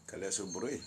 Quel est ce bruit?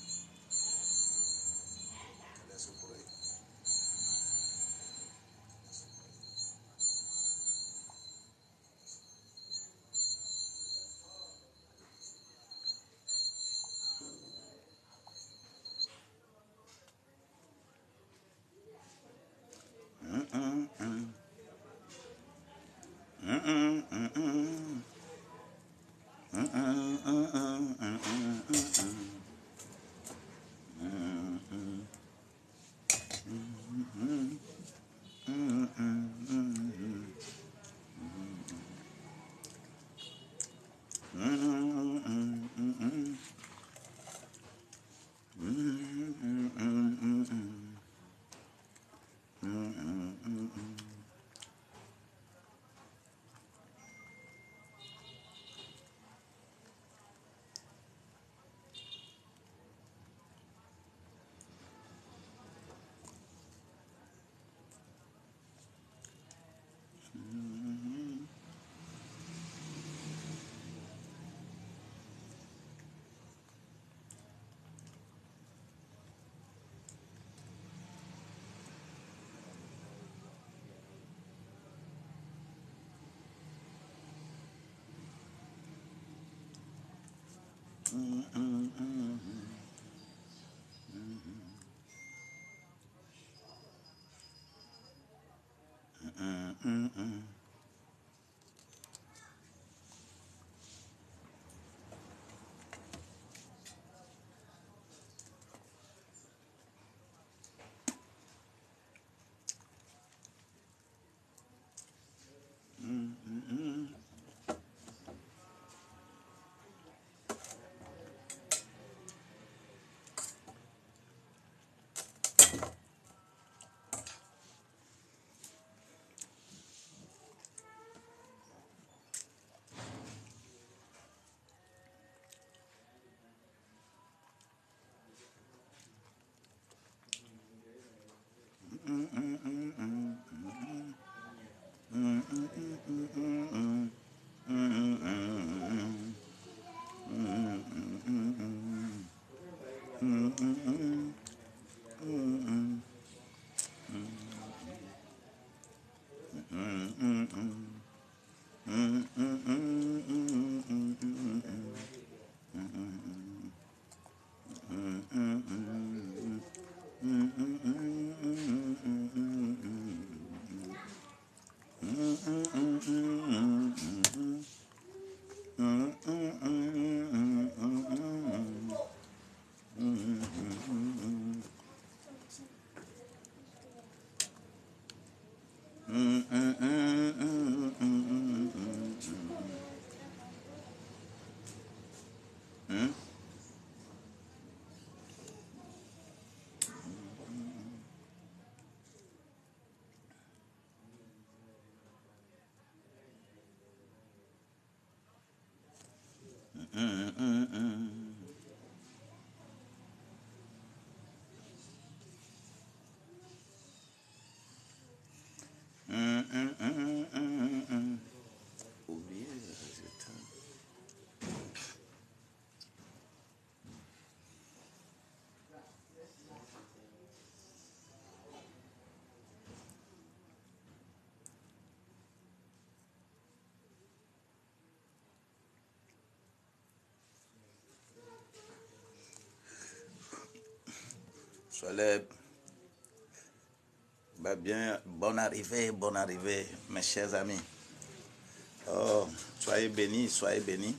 Oubliez le résultat. Soyez bien, bonne arrivée, mes chers amis. Oh, soyez bénis, soyez bénis.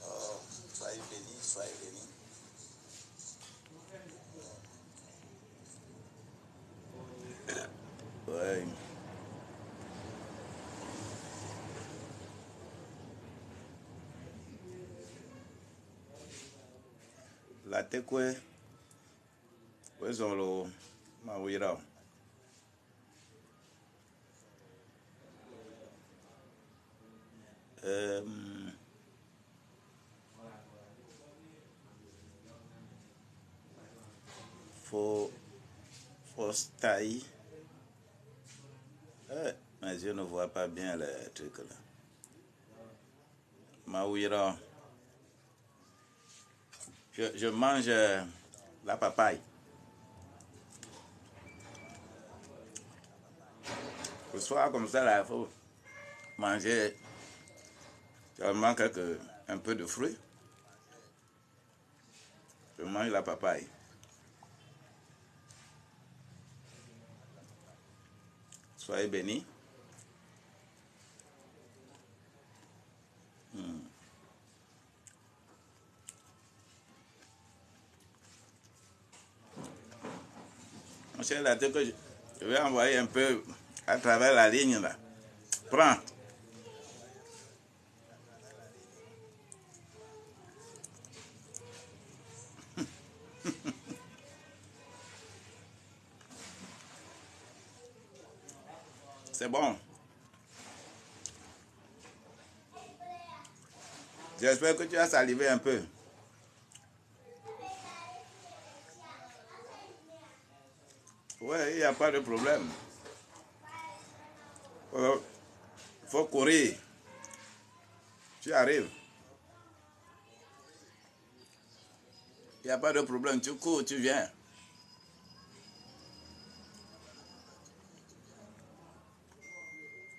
Oh, soyez bénis, soyez bénis. Ouais. la tekwe wezolo mawira. Faut tailler. Mais je ne vois pas bien le truc là. Mawira. Je mange la papaye. Le soir comme ça là, il faut manger seulement un peu de fruits. Je mange la papaye. Soyez bénis. Mon cher, là, que je vais envoyer un peu à travers la ligne là. Prends. C'est bon. J'espère que tu as salivé un peu. Ouais, il n'y a pas de problème. Faut courir. Tu arrives. Il n'y a pas de problème. Tu cours, tu viens.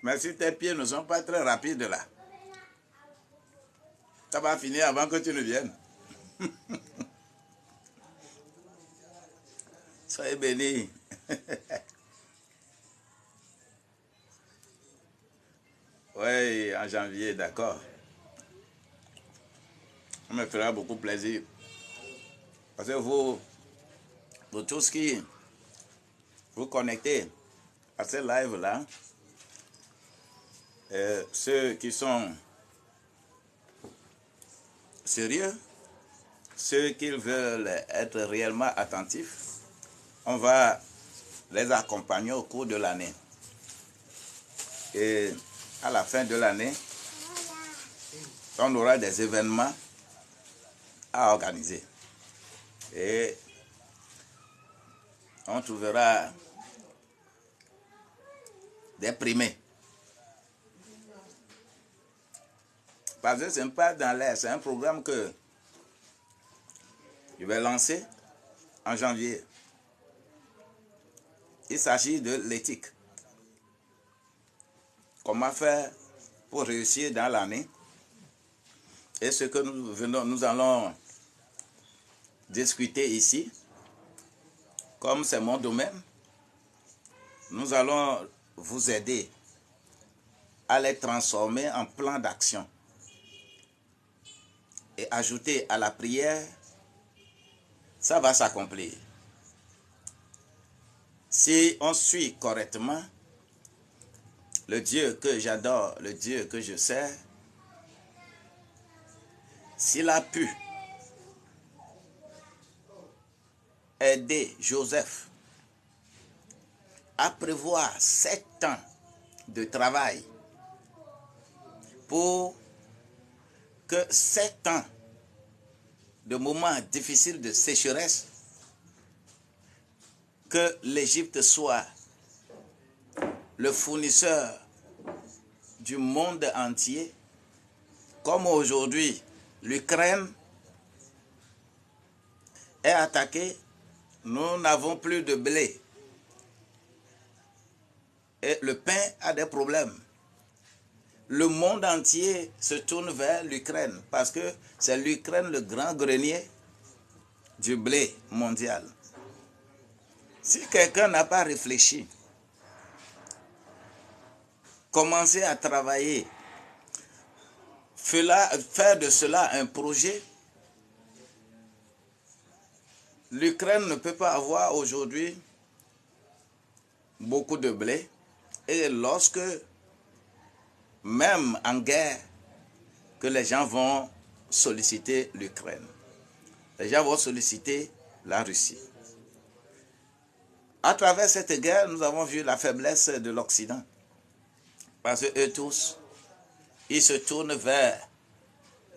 Mais si tes pieds ne sont pas très rapides là, ça va finir avant que tu ne viennes. Soyez bénis. Oui, en janvier, d'accord. Ça me fera beaucoup plaisir. Parce que vous tous qui vous connectez à ce live-là, ceux qui sont sérieux, ceux qui veulent être réellement attentifs, on va les accompagner au cours de l'année. Et à la fin de l'année, on aura des événements à organiser. Et on trouvera des primés. Parce que ce n'est pas dans l'air, c'est un programme que je vais lancer en janvier. Il s'agit de l'éthique. Comment faire pour réussir dans l'année. Et ce que nous allons discuter ici, comme c'est mon domaine, nous allons vous aider à les transformer en plan d'action et ajouter à la prière, ça va s'accomplir. Si on suit correctement, le Dieu que j'adore, le Dieu que je sers, s'il a pu aider Joseph à prévoir 7 ans de travail pour que 7 ans de moments difficiles de sécheresse, que l'Égypte soit le fournisseur du monde entier, comme aujourd'hui l'Ukraine est attaquée, nous n'avons plus de blé. Et le pain a des problèmes. Le monde entier se tourne vers l'Ukraine parce que c'est l'Ukraine le grand grenier du blé mondial. Si quelqu'un n'a pas réfléchi, commencer à travailler, faire de cela un projet, l'Ukraine ne peut pas avoir aujourd'hui beaucoup de blé. Et lorsque, même en guerre, que les gens vont solliciter l'Ukraine. Les gens vont solliciter la Russie. À travers cette guerre, nous avons vu la faiblesse de l'Occident. Parce que eux tous, ils se tournent vers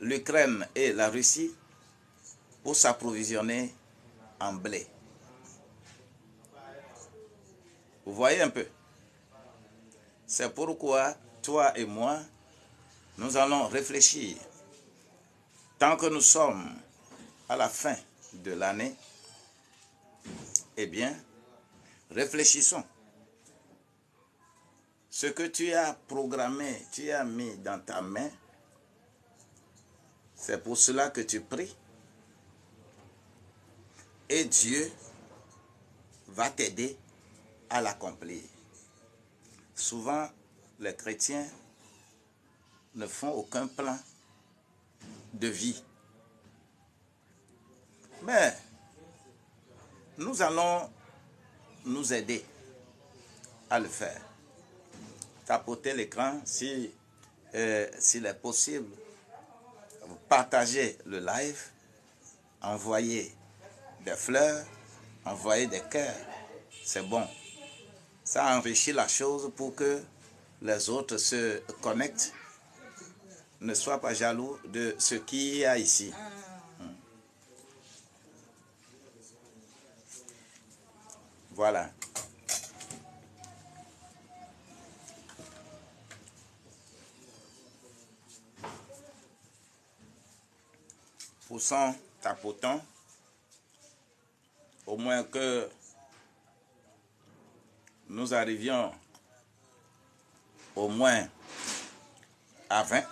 l'Ukraine et la Russie pour s'approvisionner en blé. Vous voyez un peu? C'est pourquoi toi et moi, nous allons réfléchir. Tant que nous sommes à la fin de l'année, eh bien, réfléchissons. Ce que tu as programmé, tu as mis dans ta main, c'est pour cela que tu pries. Et Dieu va t'aider à l'accomplir. Souvent, les chrétiens ne font aucun plan de vie. Mais nous allons nous aider à le faire. Tapotez l'écran s'il est possible. Partagez le live. Envoyez des fleurs. Envoyez des cœurs. C'est bon. Ça enrichit la chose pour que les autres se connectent. Ne sois pas jaloux de ce qu'il y a ici. Voilà. Poussons, tapotons, au moins que nous arrivions au moins à 20.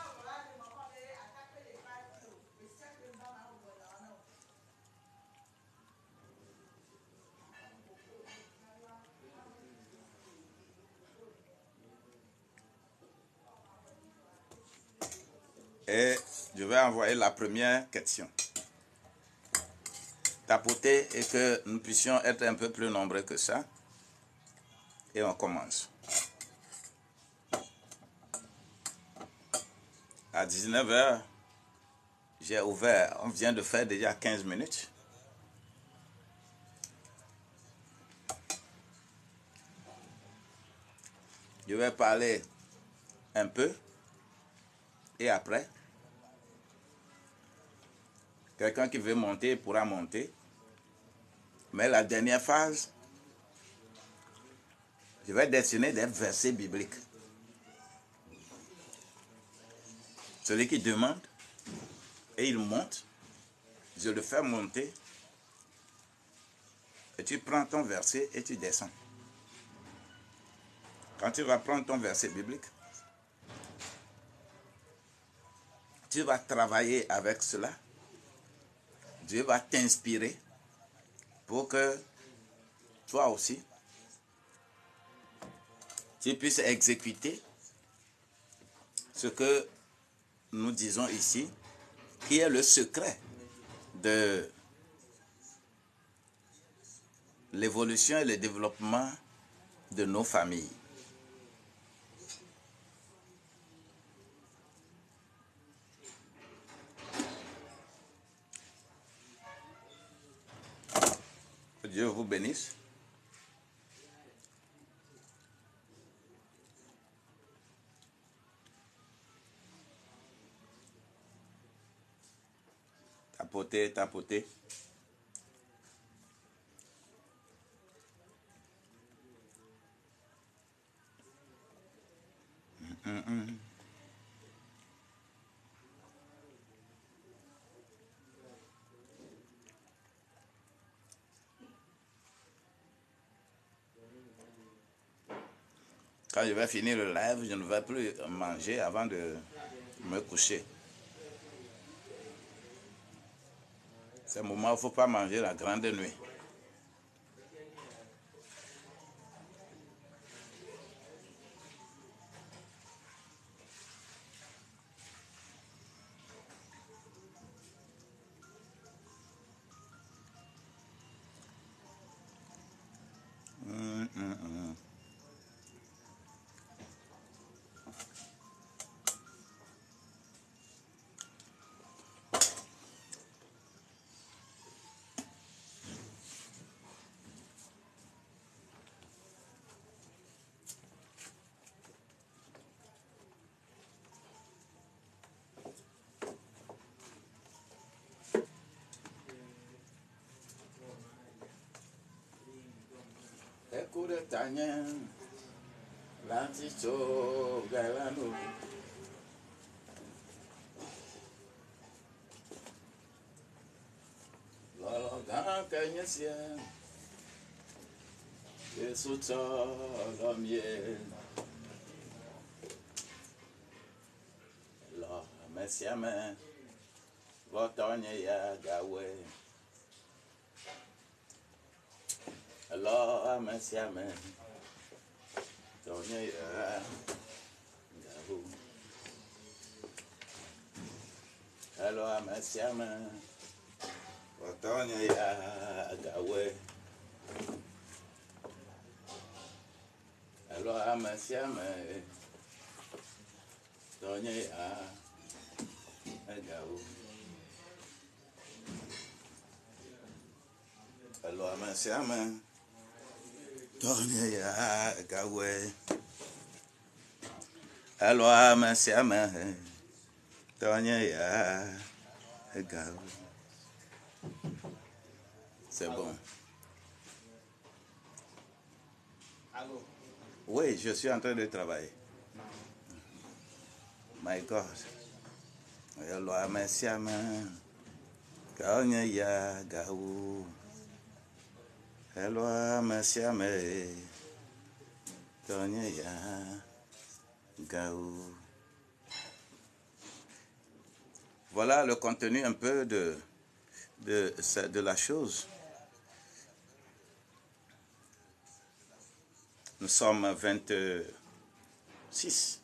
Et je vais envoyer la première question. Tapoter et que nous puissions être un peu plus nombreux que ça. Et on commence. À 19h, j'ai ouvert, on vient de faire déjà 15 minutes. Je vais parler un peu et après, quelqu'un qui veut monter pourra monter. Mais la dernière phase, je vais dessiner des versets bibliques. Celui qui demande et il monte, je le fais monter et tu prends ton verset et tu descends. Quand tu vas prendre ton verset biblique, tu vas travailler avec cela. Dieu va t'inspirer pour que toi aussi, tu puisses exécuter ce que nous disons ici, qui est le secret de l'évolution et le développement de nos familles. Que Dieu vous bénisse. Tapotez, tapotez. Quand je vais finir le live, je ne vais plus manger avant de me coucher. C'est un moment où il ne faut pas manger la grande nuit. Mesiame, votonye ya gawe. Hello, mesiame, tonye ya gawe. Hello, mesiame, votonye ya gawe. Hello, mesiame, tonye ya gawe. Hello, mesiame. Tonye ya gawe. Hello, mesiame. Tonye ya gawe. C'est bon. Allô? Oui, je suis en train de travailler. My God. Hello, mesiame. Tonye ya gawe. Hello, mesiame. Tonye ya gawe. Voilà le contenu un peu de la chose. Nous sommes 26.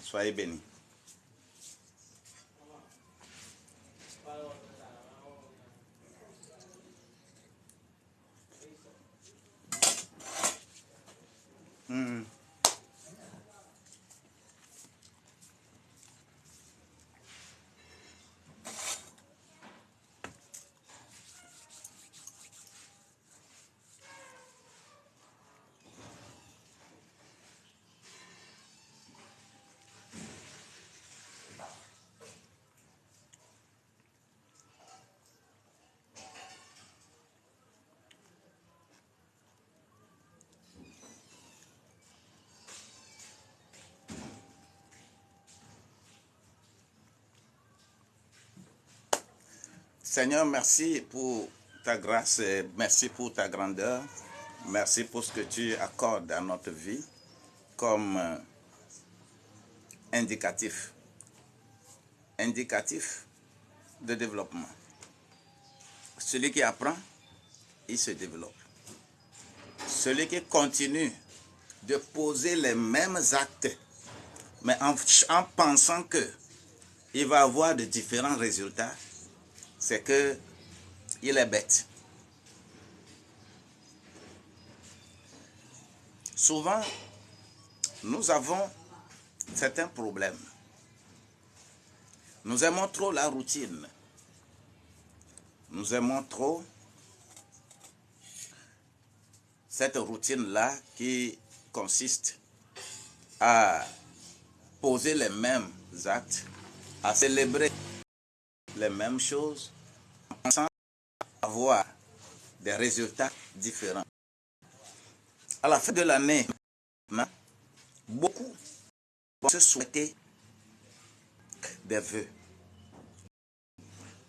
Soyez bénis. Seigneur, merci pour ta grâce et merci pour ta grandeur. Merci pour ce que tu accordes à notre vie comme indicatif de développement. Celui qui apprend, il se développe. Celui qui continue de poser les mêmes actes, mais en pensant qu'il va avoir de différents résultats, c'est qu'il est bête. Souvent, nous avons certains problèmes. Nous aimons trop la routine. Nous aimons trop cette routine-là qui consiste à poser les mêmes actes, à célébrer les mêmes choses, sans avoir des résultats différents. À la fin de l'année, beaucoup vont se souhaiter des vœux.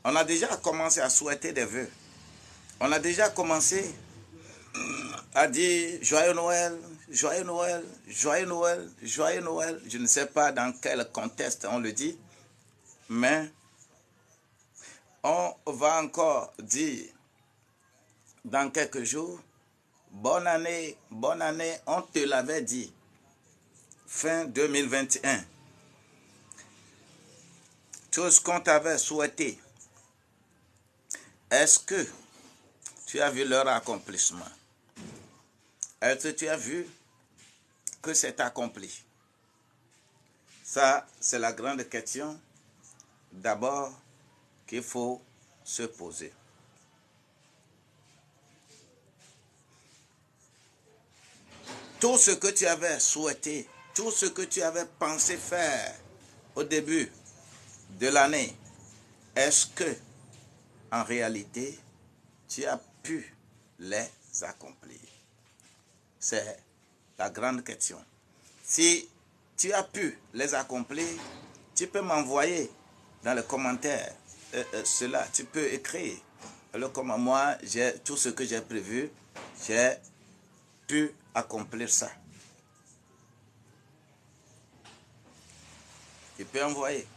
On a déjà commencé à souhaiter des vœux. On a déjà commencé à dire Joyeux Noël, Joyeux Noël, Joyeux Noël, Joyeux Noël. Je ne sais pas dans quel contexte on le dit, mais on va encore dire dans quelques jours, bonne année, on te l'avait dit, fin 2021. Tout ce qu'on t'avait souhaité, est-ce que tu as vu leur accomplissement? Est-ce que tu as vu que c'est accompli? Ça, c'est la grande question d'abord qu'il faut se poser. Tout ce que tu avais souhaité, tout ce que tu avais pensé faire au début de l'année, est-ce que en réalité tu as pu les accomplir? C'est la grande question. Si tu as pu les accomplir, tu peux m'envoyer dans les commentaires cela. Tu peux écrire. Alors comme moi, j'ai tout ce que j'ai prévu, j'ai pu accomplir ça. Tu peux envoyer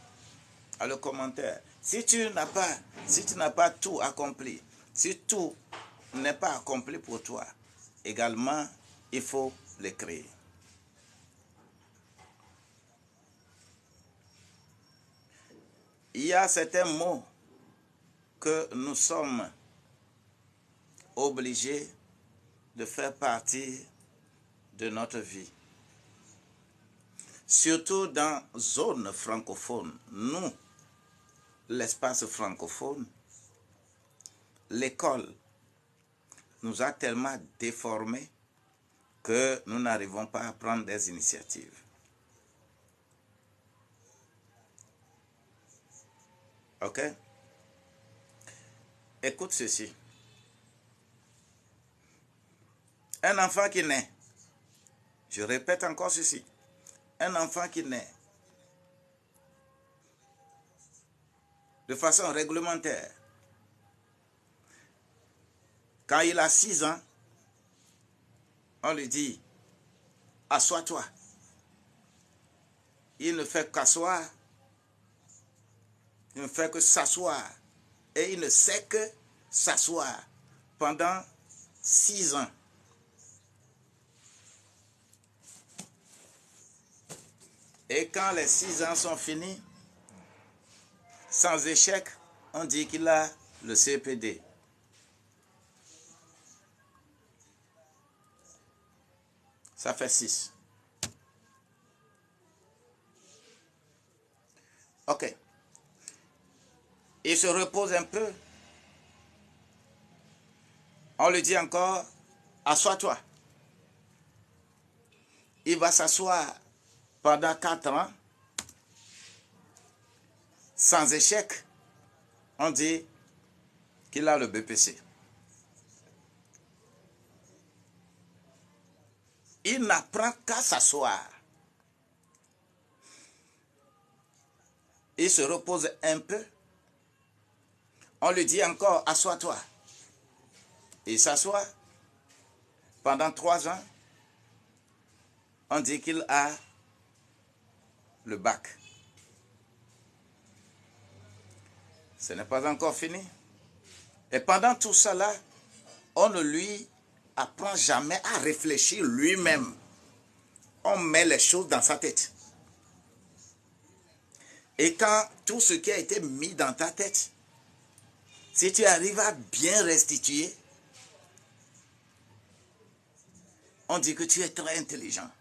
à le commentaire. Si tu n'as pas tout accompli, si tout n'est pas accompli pour toi, également, il faut l'écrire. Il y a certains mots que nous sommes obligés de faire partie de notre vie. Surtout dans la zone francophone. Nous, l'espace francophone, l'école nous a tellement déformés que nous n'arrivons pas à prendre des initiatives. Ok? Écoute ceci. Un enfant qui naît, je répète encore ceci, un enfant qui naît de façon réglementaire, quand il a 6 ans, on lui dit, assois-toi. Il ne fait qu'asseoir, il ne fait que s'asseoir, et il ne sait que s'asseoir pendant 6 ans. Et quand les 6 ans sont finis, sans échec, on dit qu'il a le CPD. Ça fait 6. Ok. Il se repose un peu. On lui dit encore, assois-toi. Il va s'asseoir pendant 4 ans, sans échec. On dit qu'il a le BPC. Il n'apprend qu'à s'asseoir. Il se repose un peu. On lui dit encore, assois-toi. Il s'assoit. Pendant 3 ans, on dit qu'il a le bac. Ce n'est pas encore fini. Et pendant tout cela, on ne lui apprend jamais à réfléchir lui-même. On met les choses dans sa tête. Et quand tout ce qui a été mis dans ta tête, si tu arrives à bien restituer, on dit que tu es très intelligent.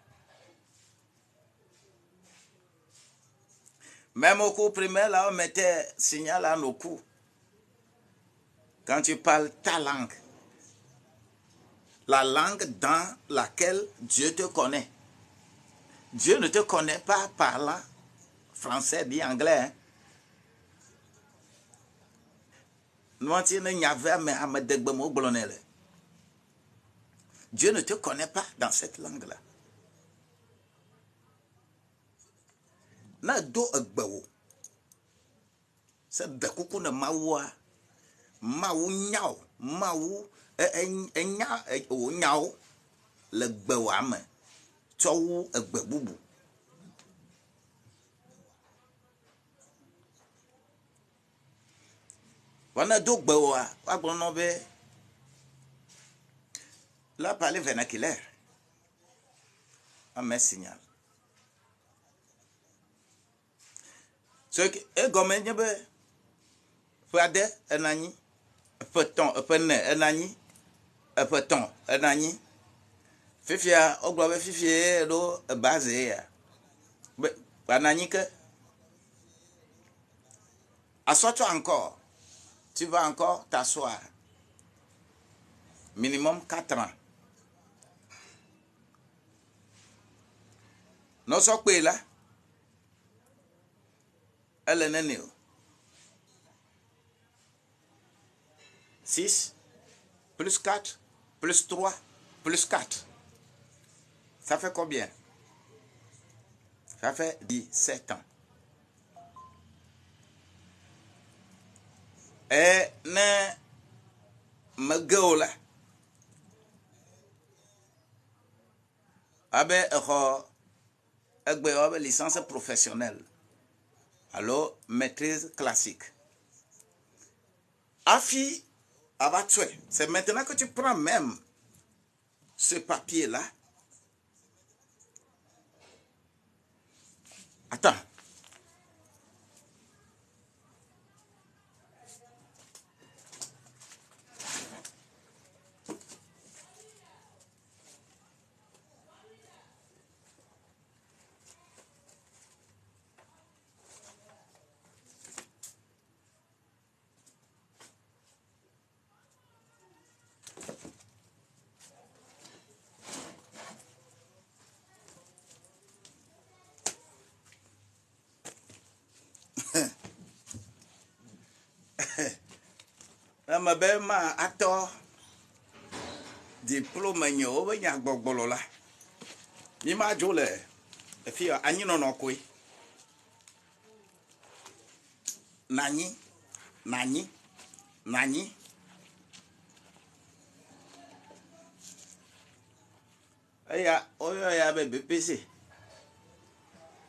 Même au cours primaire, là, on mettait signal à nos cours. Quand tu parles ta langue, la langue dans laquelle Dieu te connaît. Dieu ne te connaît pas parlant français ni anglais. Hein? Dieu ne te connaît pas dans cette langue-là. Na do egbewo. Se bekuku ne mawu mawu nyao, mawu enya o nyao le gbewa me. Tsowu egbe bubu. Wana do gbewa, wa gbono be la parler vernaculaire. On met signal. Ce qui est comme un peu fade enani, peton, pene enani, peton enani. Fifia, oglobe fifia do base ya. Enani que assois-toi encore. Tu vas encore t'asseoir. Minimum 4 ans. Non so pe là. Elle est née. 6 plus 4 plus 3, plus 4. Ça fait combien? Ça fait 17 ans. Et ne me là. Avec une licence professionnelle. Alors, maîtrise classique. Afi, c'est maintenant que tu prends même ce papier-là. Attends. Ma belle ma attends. Diplôme nyo be nya gbogbolo la. Ni ma jo le. E fi anyi no no koi. Nani. Eya, oyo ya be BPC.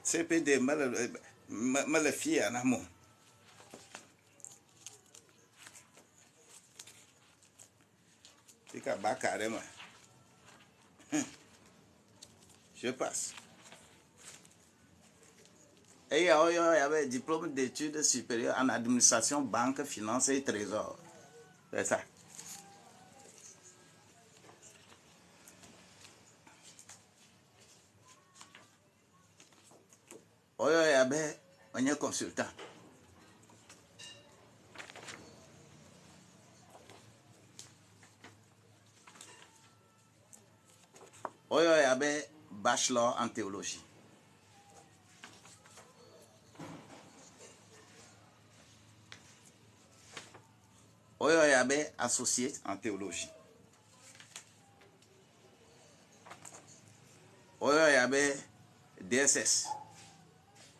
CPD me le fi na mo. Tika ba carrément. Je passe. Et il y avait diplôme d'études supérieures en administration, banque, finance et trésor. C'est ça. Il y avait un consultant. Il y avait bachelor en théologie. Il y avait associé en théologie. Il y avait DSS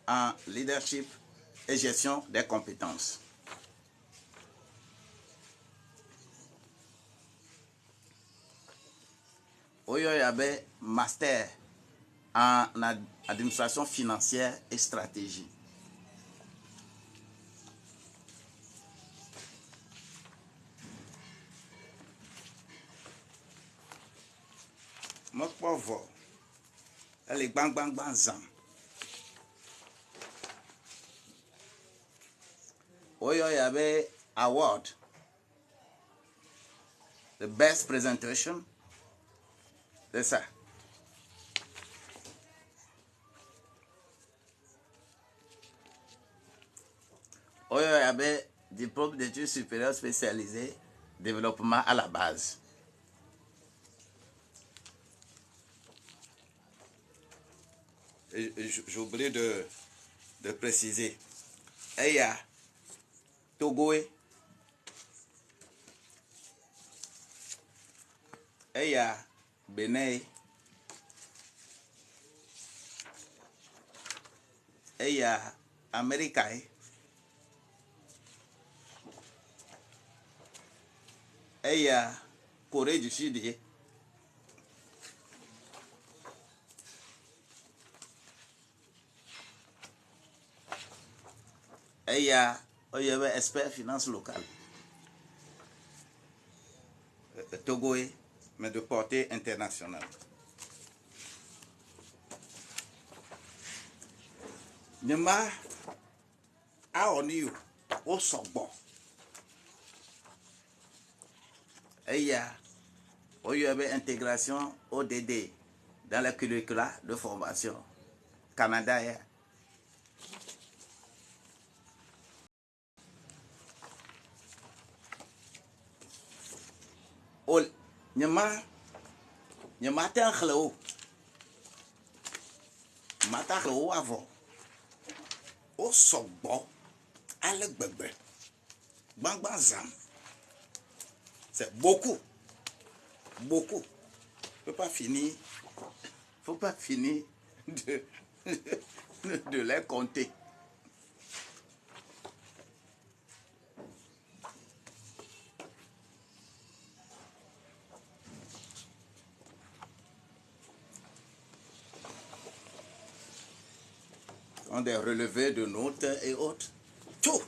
en leadership et gestion des compétences. Il y avait master en administration financière et stratégie. Mon pauvre, elle est bang bang bang zam. Il y avait award, the best presentation. C'est ça. Il y avait diplôme d'études supérieures spécialisées, développement à la base. J'ai oublié de préciser. Il y a Togoé. Il y a Bénin. Il y a Amérique. Il y a Corée du Sud. Il y avait expert finance locale. Togoé, mais de portée internationale. Nema a oniyo o sogbo. Il y avait intégration ODD dans le curricula de formation. Canada. Nyama ta khlo. Mata khlo avant. O sogbo ale gbegbe. Bang bang zam. C'est beaucoup. beaucoup. Il ne faut pas finir de, de les compter. On des relevés de notes et autres. Tout.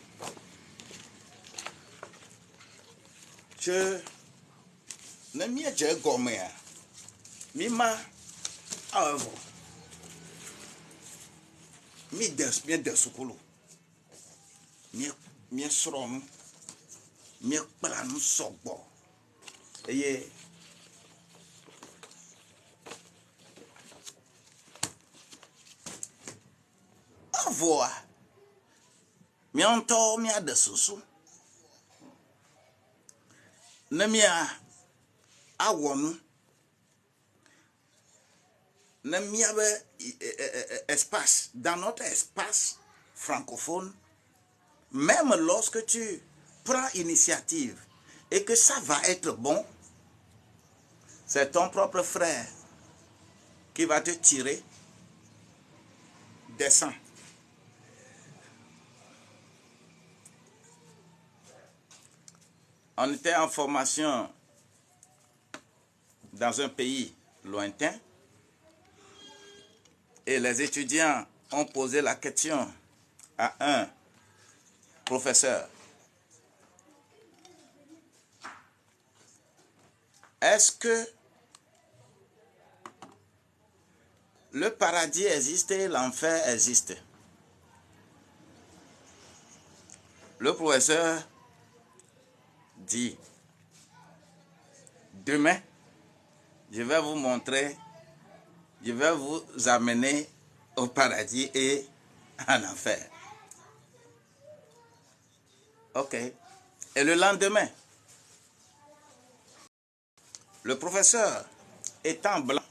Je ne m'y ai gommé. Mima avo. Mi de sukulu. Mi srom. Mi plan sogbo. Eye. Avo. Mi onto mi de susu. Ne mi awonu. Ne mi avait espace dans notre espace francophone. Même lorsque tu prends initiative et que ça va être bon, c'est ton propre frère qui va te tirer des sangs. On était en formation dans un pays lointain et les étudiants ont posé la question à un professeur. Est-ce que le paradis existe et l'enfer existe? Le professeur dit, demain, je vais vous montrer, je vais vous amener au paradis et en enfer. Ok. Et le lendemain, le professeur étant blanc,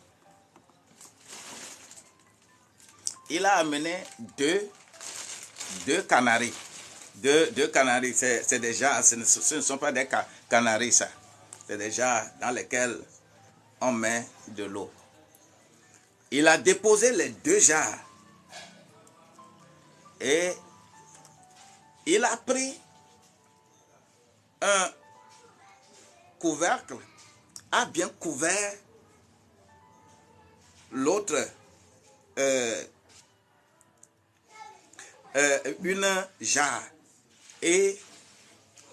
il a amené deux canaris. Deux canaris, c'est déjà, ce ne sont pas des canaris, ça. C'est déjà dans lesquels on met de l'eau. Il a déposé les deux jarres et il a pris un couvercle, a bien couvert l'autre, une jarre, et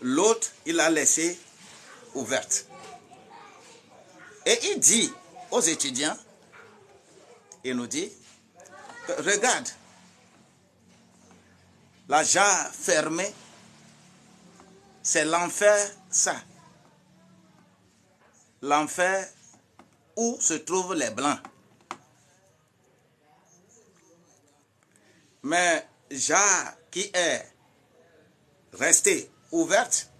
l'autre, il a laissé ouverte. Et il dit aux étudiants, il nous dit, regarde, la jarre fermée, c'est l'enfer, ça. L'enfer où se trouvent les blancs. Mais jarre qui est restée ouverte,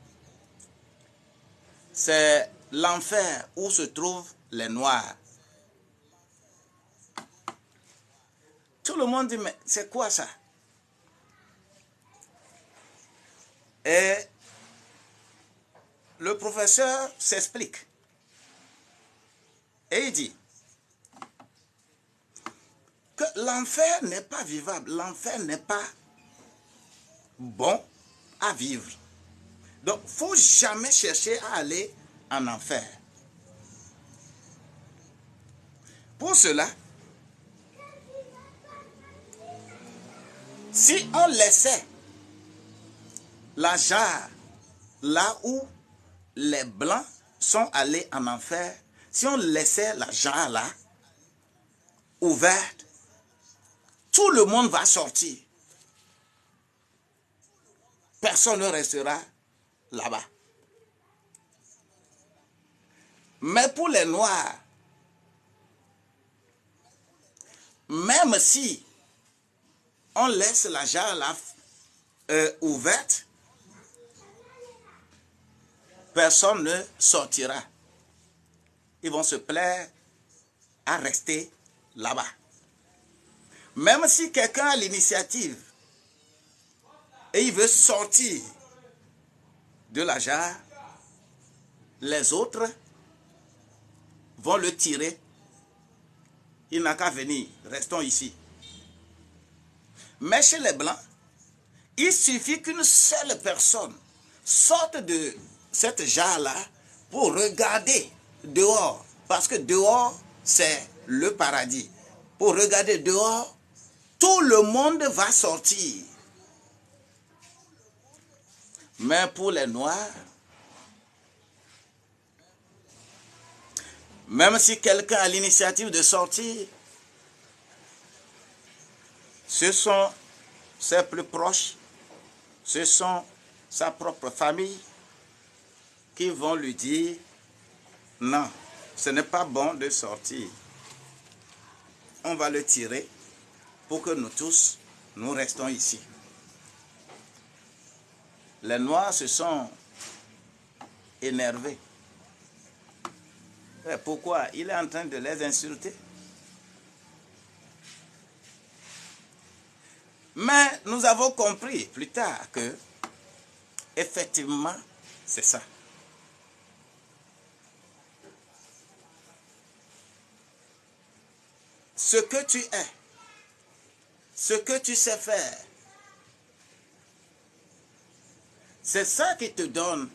c'est l'enfer où se trouvent les noirs. Tout le monde dit, mais c'est quoi ça? Et le professeur s'explique. Et il dit que l'enfer n'est pas vivable, l'enfer n'est pas bon à vivre. Donc, il ne faut jamais chercher à aller en enfer. Pour cela, si on laissait la jarre là où les blancs sont allés en enfer, si on laissait la jarre là ouverte, tout le monde va sortir. Personne ne restera là-bas. Mais pour les noirs, même si on laisse la jarre là ouverte, personne ne sortira. Ils vont se plaire à rester là-bas. Même si quelqu'un a l'initiative et il veut sortir de la jarre, les autres vont le tirer. Il n'a qu'à venir. Restons ici. Mais chez les Blancs, il suffit qu'une seule personne sorte de cette jarre-là pour regarder dehors. Parce que dehors, c'est le paradis. Pour regarder dehors, tout le monde va sortir. Mais pour les Noirs, même si quelqu'un a l'initiative de sortir, ce sont ses plus proches, ce sont sa propre famille qui vont lui dire « Non, ce n'est pas bon de sortir. On va le tirer pour que nous tous, nous restons ici. » Les Noirs se sont énervés. Et pourquoi? Il est en train de les insulter. Mais nous avons compris plus tard que, effectivement, c'est ça. Ce que tu es, ce que tu sais faire, c'est ça qui te donne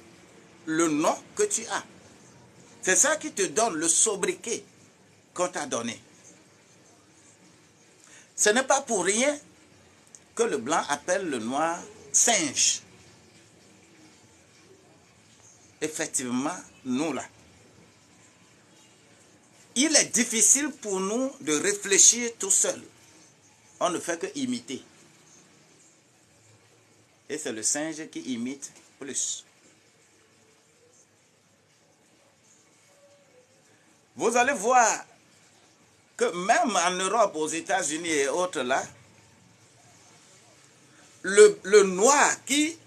le nom que tu as. C'est ça qui te donne le sobriquet qu'on t'a donné. Ce n'est pas pour rien que le blanc appelle le noir singe. Effectivement, nous là. Il est difficile pour nous de réfléchir tout seul. On ne fait que imiter. Et c'est le singe qui imite plus. Vous allez voir que même en Europe, aux États-Unis et autres là, le noir qui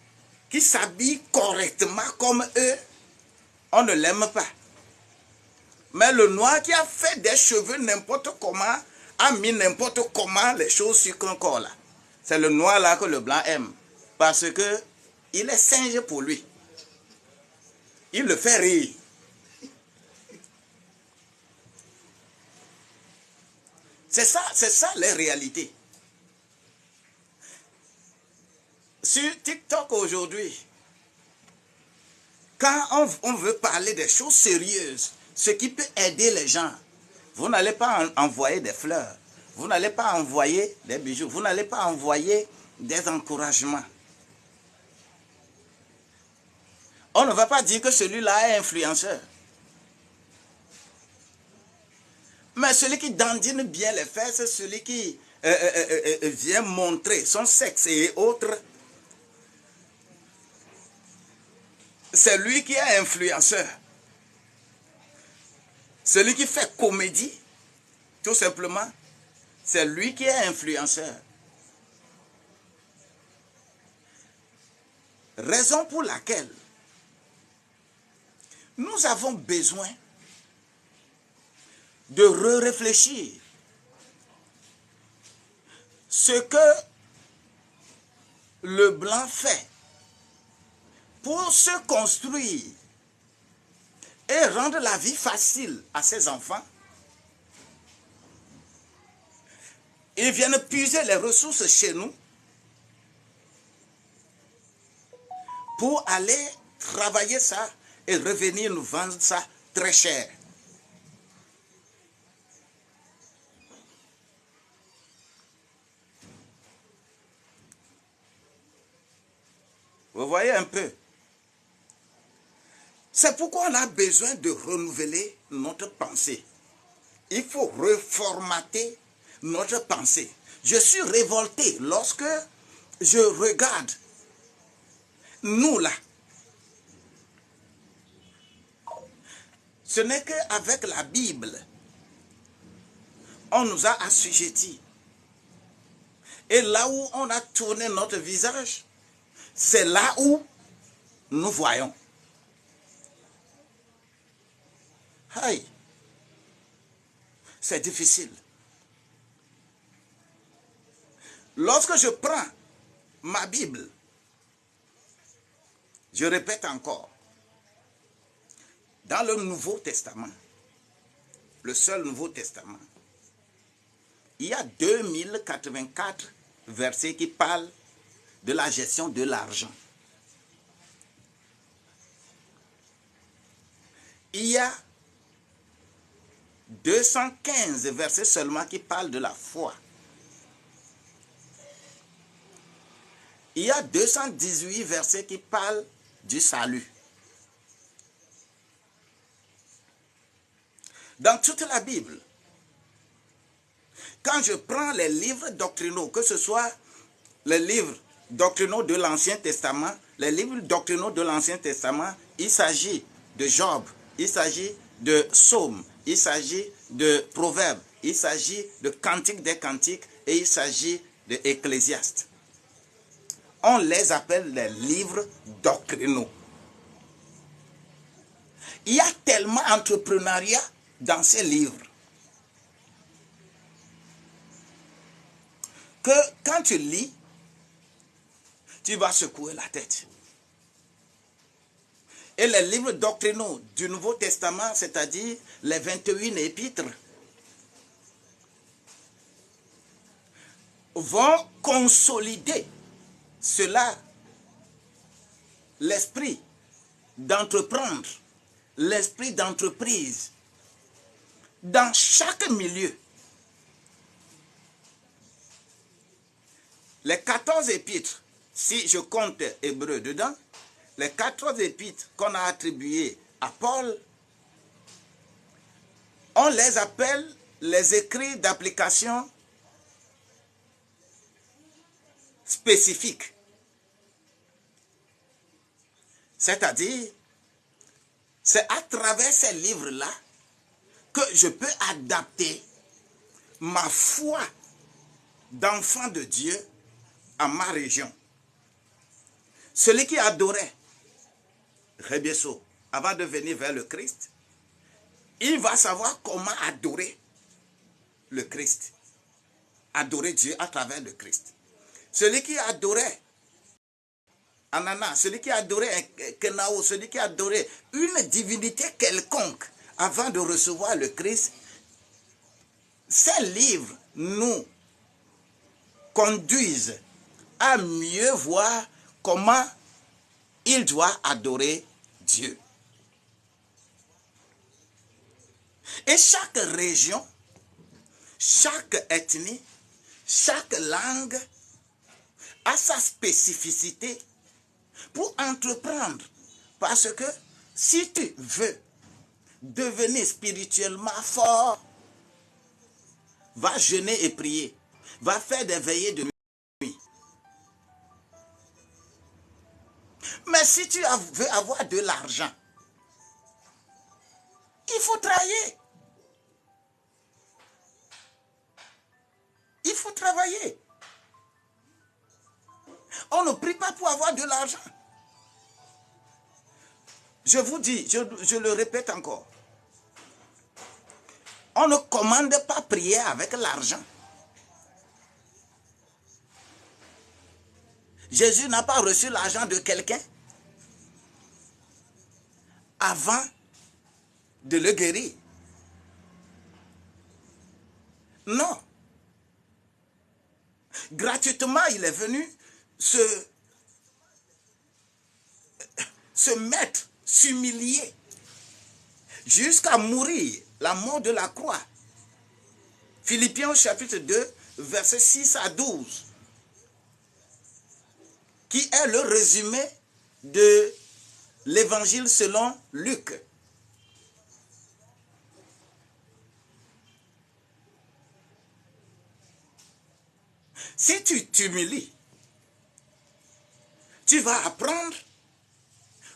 s'habille correctement comme eux, on ne l'aime pas. Mais le noir qui a fait des cheveux n'importe comment, a mis n'importe comment les choses sur son corps là. C'est le noir là que le blanc aime. Parce que il est singe pour lui. Il le fait rire. C'est ça les réalités. Sur TikTok aujourd'hui, quand on veut parler des choses sérieuses, ce qui peut aider les gens, vous n'allez pas envoyer des fleurs, vous n'allez pas envoyer des bijoux, vous n'allez pas envoyer des encouragements. On ne va pas dire que celui-là est influenceur. Mais celui qui dandine bien les faits, c'est celui qui vient montrer son sexe et autres. C'est lui qui est influenceur. Celui qui fait comédie, tout simplement, c'est lui qui est influenceur. Raison pour laquelle nous avons besoin de réfléchir ce que le blanc fait pour se construire et rendre la vie facile à ses enfants. Ils viennent puiser les ressources chez nous pour aller travailler ça et revenir nous vendre ça très cher. Vous voyez un peu. C'est pourquoi on a besoin de renouveler notre pensée. Il faut reformater notre pensée. Je suis révolté lorsque je regarde nous là. Ce n'est qu'avec la Bible, on nous a assujettis. Et là où on a tourné notre visage, c'est là où nous voyons. Aïe, c'est difficile. Lorsque je prends ma Bible, je répète encore, dans le Nouveau Testament, le seul Nouveau Testament, il y a 2084 versets qui parlent de la gestion de l'argent. Il y a 215 versets seulement qui parlent de la foi. Il y a 218 versets qui parlent du salut. Dans toute la Bible, quand je prends les livres doctrinaux, que ce soit les livres doctrinaux de l'Ancien Testament, les livres doctrinaux de l'Ancien Testament, il s'agit de Job, il s'agit de Psaumes, il s'agit de Proverbes, il s'agit de Cantiques des Cantiques et il s'agit de Ecclésiaste. On les appelle les livres doctrinaux. Il y a tellement d'entrepreneuriat dans ces livres que quand tu lis, tu vas secouer la tête. Et les livres doctrinaux du Nouveau Testament, c'est-à-dire les 21 épîtres, vont consolider cela, l'esprit d'entreprendre, l'esprit d'entreprise, dans chaque milieu. Les 14 épîtres, si je compte Hébreux dedans, les 14 épîtres qu'on a attribuées à Paul, on les appelle les écrits d'application spécifiques. C'est-à-dire, c'est à travers ces livres-là que je peux adapter ma foi d'enfant de Dieu à ma région. Celui qui adorait Rebieso avant de venir vers le Christ, il va savoir comment adorer le Christ. Adorer Dieu à travers le Christ. Celui qui adorait Anana, celui qui adorait Kenao, celui qui adorait une divinité quelconque avant de recevoir le Christ, ces livres nous conduisent à mieux voir comment il doit adorer Dieu. Et chaque région, chaque ethnie, chaque langue a sa spécificité pour entreprendre. Parce que si tu veux devenir spirituellement fort, va jeûner et prier, va faire des veillées de nuit. Mais si tu veux avoir de l'argent, il faut travailler. Il faut travailler. On ne prie pas pour avoir de l'argent. Je vous dis, je le répète encore. On ne commande pas prier avec l'argent. Jésus n'a pas reçu l'argent de quelqu'un avant de le guérir. Non. Gratuitement, il est venu se mettre, s'humilier, jusqu'à mourir, la mort de la croix. Philippiens chapitre 2, versets 6 à 12, qui est le résumé de l'évangile selon Luc. Si tu t'humilies, tu vas apprendre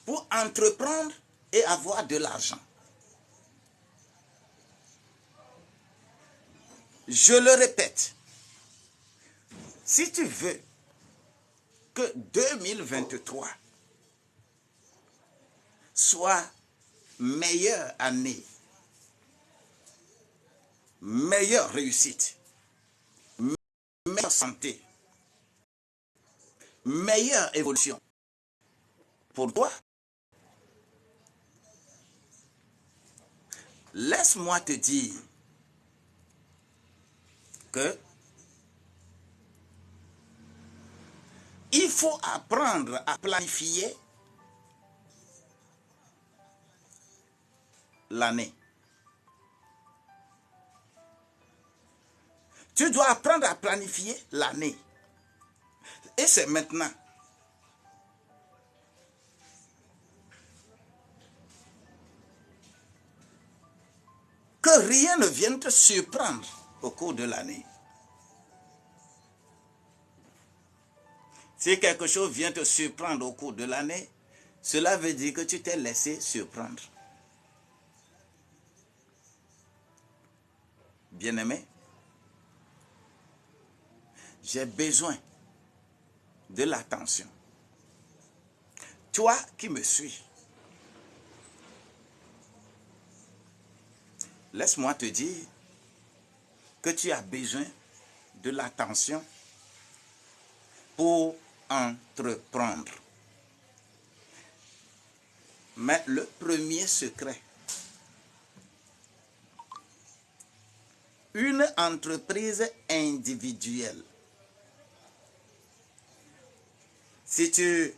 pour entreprendre et avoir de l'argent. Je le répète, si tu veux que 2023 soit meilleure année, meilleure réussite, meilleure santé, meilleure évolution pour toi, Laisse-moi te dire que il faut apprendre à planifier l'année. Tu dois apprendre à planifier l'année. Et c'est maintenant. Que rien ne vienne te surprendre au cours de l'année. Si quelque chose vient te surprendre au cours de l'année, cela veut dire que tu t'es laissé surprendre. Bien-aimé, j'ai besoin de l'attention. Toi qui me suis, laisse-moi te dire que tu as besoin de l'attention pour entreprendre. Mais le premier secret, une entreprise individuelle. Si tu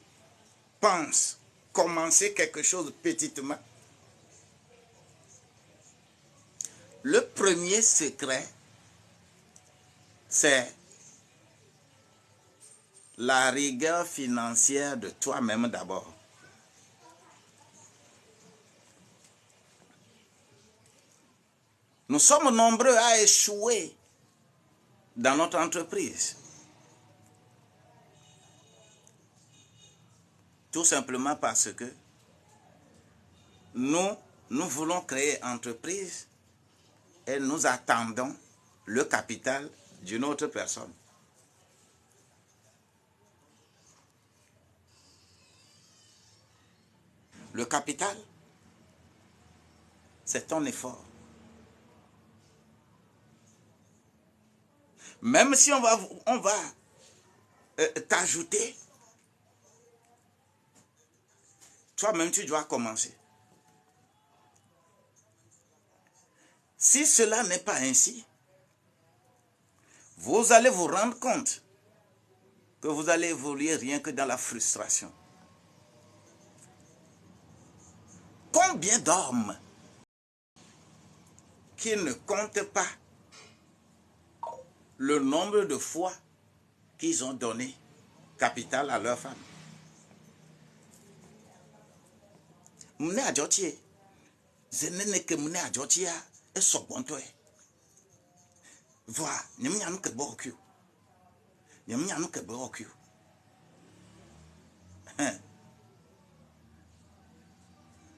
penses commencer quelque chose petitement, le premier secret, c'est la rigueur financière de toi-même d'abord. Nous sommes nombreux à échouer dans notre entreprise. Tout simplement parce que nous voulons créer une entreprise et nous attendons le capital d'une autre personne. Le capital, c'est ton effort. Même si on va t'ajouter, toi-même tu dois commencer. Si cela n'est pas ainsi, vous allez vous rendre compte que vous allez évoluer rien que dans la frustration. Combien d'hommes qui ne comptent pas le nombre de fois qu'ils ont donné capital à leur femme? Mune adjotie, zenene ke mune adjotie a esogbonto e. Voilà, nyam nyam ke bo okyu. Nyam nyam ke bo okyu.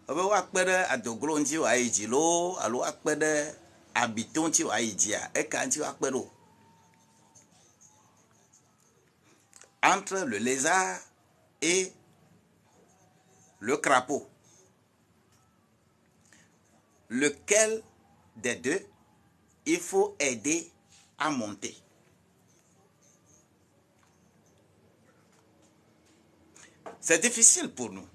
Obe wa kpede adoglo nti wa iji lo, alo wa kpede abiton ti wa iji a, eka nti wa kpedo. Entre le lézard et le crapaud, lequel des deux il faut aider à monter? C'est difficile pour nous.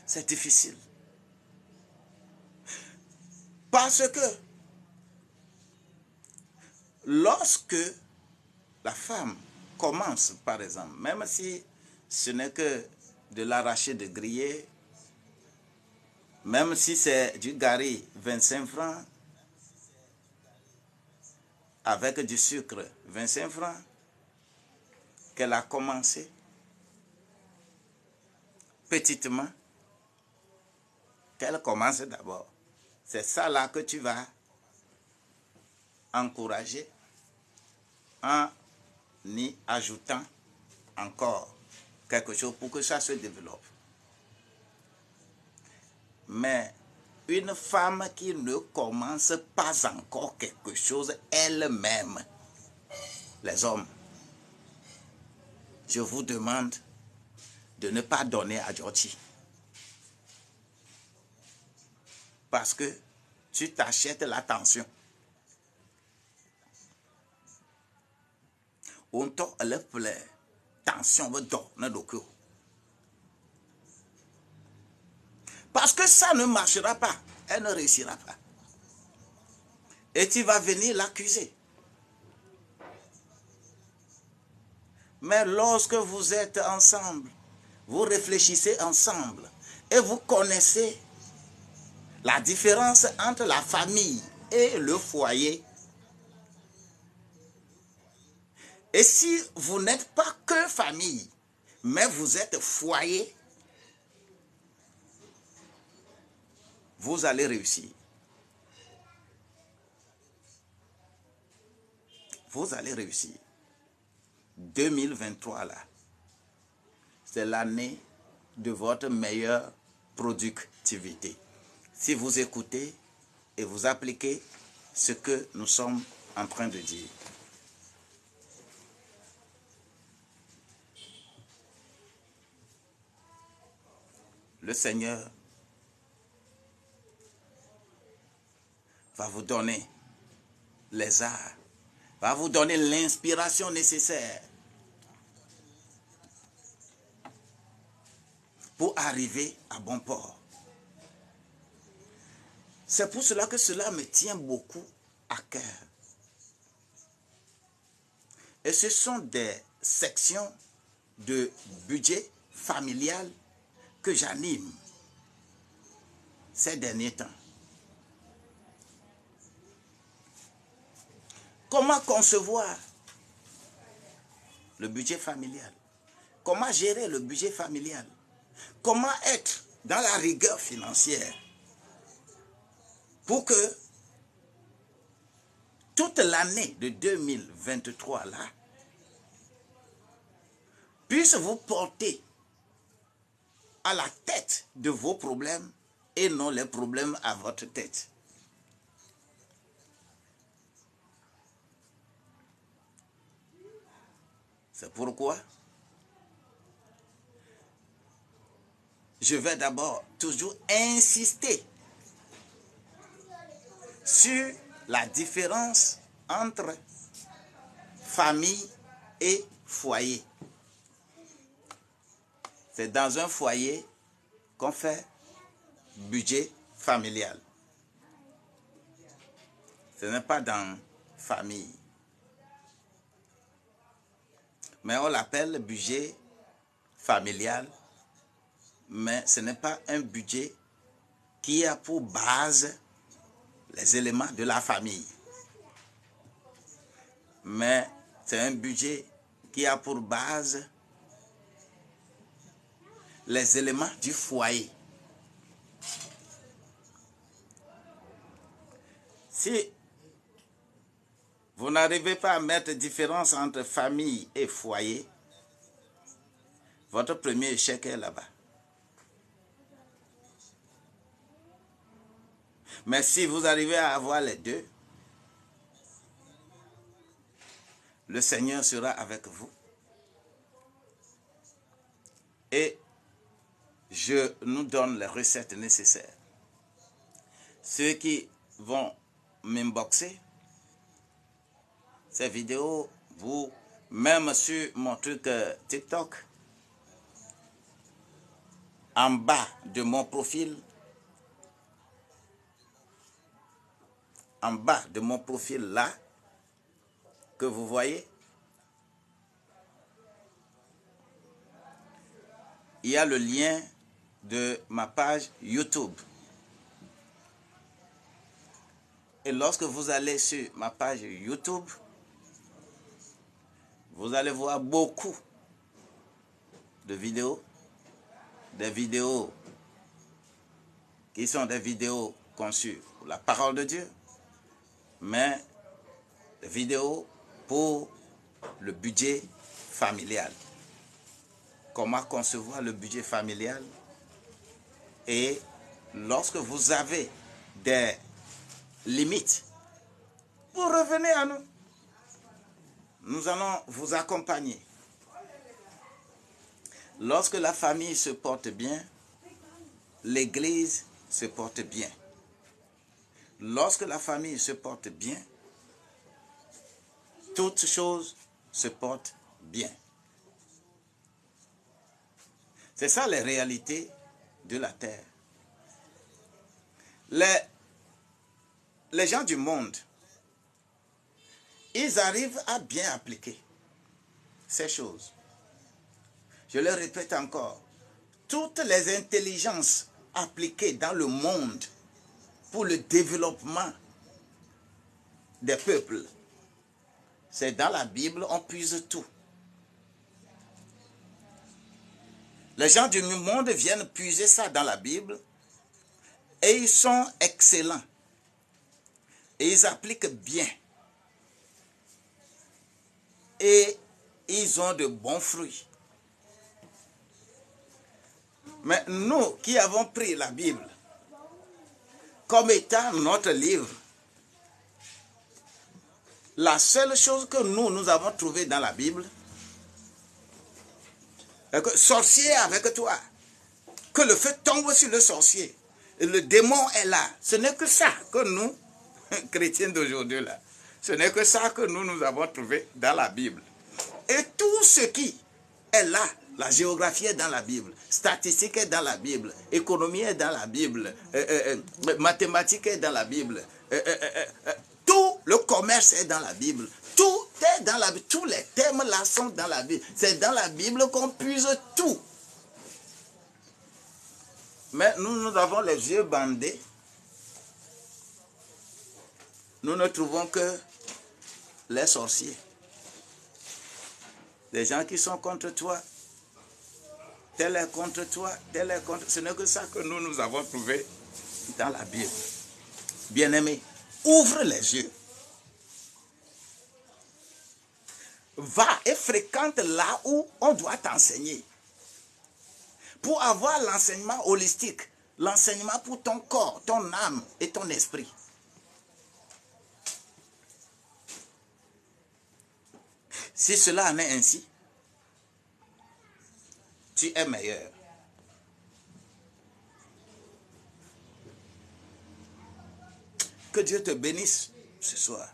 C'est difficile. Parce que lorsque la femme commence, par exemple, même si ce n'est que de l'arraché de griller, même si c'est du gari 25 francs, avec du sucre 25 francs, qu'elle a commencé petitement, qu'elle commence d'abord. C'est ça là que tu vas encourager en y ajoutant encore quelque chose pour que ça se développe. Mais une femme qui ne commence pas encore quelque chose elle-même, les hommes, je vous demande de ne pas donner à Djoti. Parce que tu t'achètes l'attention. On te lève les tensions, Parce que ça ne marchera pas. Elle ne réussira pas. Et tu vas venir l'accuser. Mais lorsque vous êtes ensemble, vous réfléchissez ensemble et vous connaissez la différence entre la famille et le foyer. Et si vous n'êtes pas que famille, mais vous êtes foyer, vous allez réussir. Vous allez réussir. 2023 là, c'est l'année de votre meilleure productivité. Si vous écoutez et vous appliquez ce que nous sommes en train de dire. Le Seigneur va vous donner les arts, va vous donner l'inspiration nécessaire pour arriver à bon port. C'est pour cela que cela me tient beaucoup à cœur. Et ce sont des sections de budget familial que j'anime ces derniers temps. Comment concevoir le budget familial? Comment gérer le budget familial? Comment être dans la rigueur financière pour que toute l'année de 2023 là puisse vous porter à la tête de vos problèmes et non les problèmes à votre tête. C'est pourquoi je vais d'abord toujours insister sur la différence entre famille et foyer. C'est dans un foyer qu'on fait budget familial. Ce n'est pas dans famille. Mais on l'appelle budget familial, mais ce n'est pas un budget qui a pour base les éléments de la famille. Mais c'est un budget qui a pour base les éléments du foyer. Si vous n'arrivez pas à mettre différence entre famille et foyer, votre premier échec est là-bas. Mais si vous arrivez à avoir les deux, le Seigneur sera avec vous. Et je nous donne les recettes nécessaires. Ceux qui vont m'inboxer, ces vidéos, vous, même sur mon truc TikTok, en bas de mon profil, là, que vous voyez, il y a le lien de ma page YouTube. Et lorsque vous allez sur ma page YouTube, vous allez voir beaucoup de vidéos, des vidéos qui sont des vidéos conçues pour la parole de Dieu, mais des vidéos pour le budget familial. Comment concevoir le budget familial? Et lorsque vous avez des limites, vous revenez à nous. Nous allons vous accompagner. Lorsque la famille se porte bien, l'église se porte bien. Lorsque la famille se porte bien, toutes choses se portent bien. C'est ça les réalités de la terre. les gens du monde, ils arrivent à bien appliquer ces choses. Je le répète encore, toutes les intelligences appliquées dans le monde pour le développement des peuples, c'est dans la Bible, on puise tout. Les gens du monde viennent puiser ça dans la Bible et ils sont excellents. Et ils appliquent bien. Et ils ont de bons fruits. Mais nous qui avons pris la Bible comme étant notre livre, la seule chose que nous avons trouvée dans la Bible, est que sorcier avec toi, que le feu tombe sur le sorcier, et le démon est là. Ce n'est que ça que nous, chrétiens d'aujourd'hui là, ce n'est que ça que nous avons trouvé dans la Bible. Et tout ce qui est là, la géographie est dans la Bible, statistique est dans la Bible, économie est dans la Bible, mathématiques est dans la Bible, tout le commerce est dans la Bible, tout est dans la Bible, tous les thèmes là sont dans la Bible. C'est dans la Bible qu'on puise tout. Mais nous avons les yeux bandés. Nous ne trouvons que les sorciers. Des gens qui sont contre toi. Tel est contre toi, tel est contre... Ce n'est que ça que nous avons trouvé dans la Bible. Bien-aimé, ouvre les yeux. Va et fréquente là où on doit t'enseigner. Pour avoir l'enseignement holistique, l'enseignement pour ton corps, ton âme et ton esprit. Si cela en est ainsi, tu es meilleur. Que Dieu te bénisse ce soir.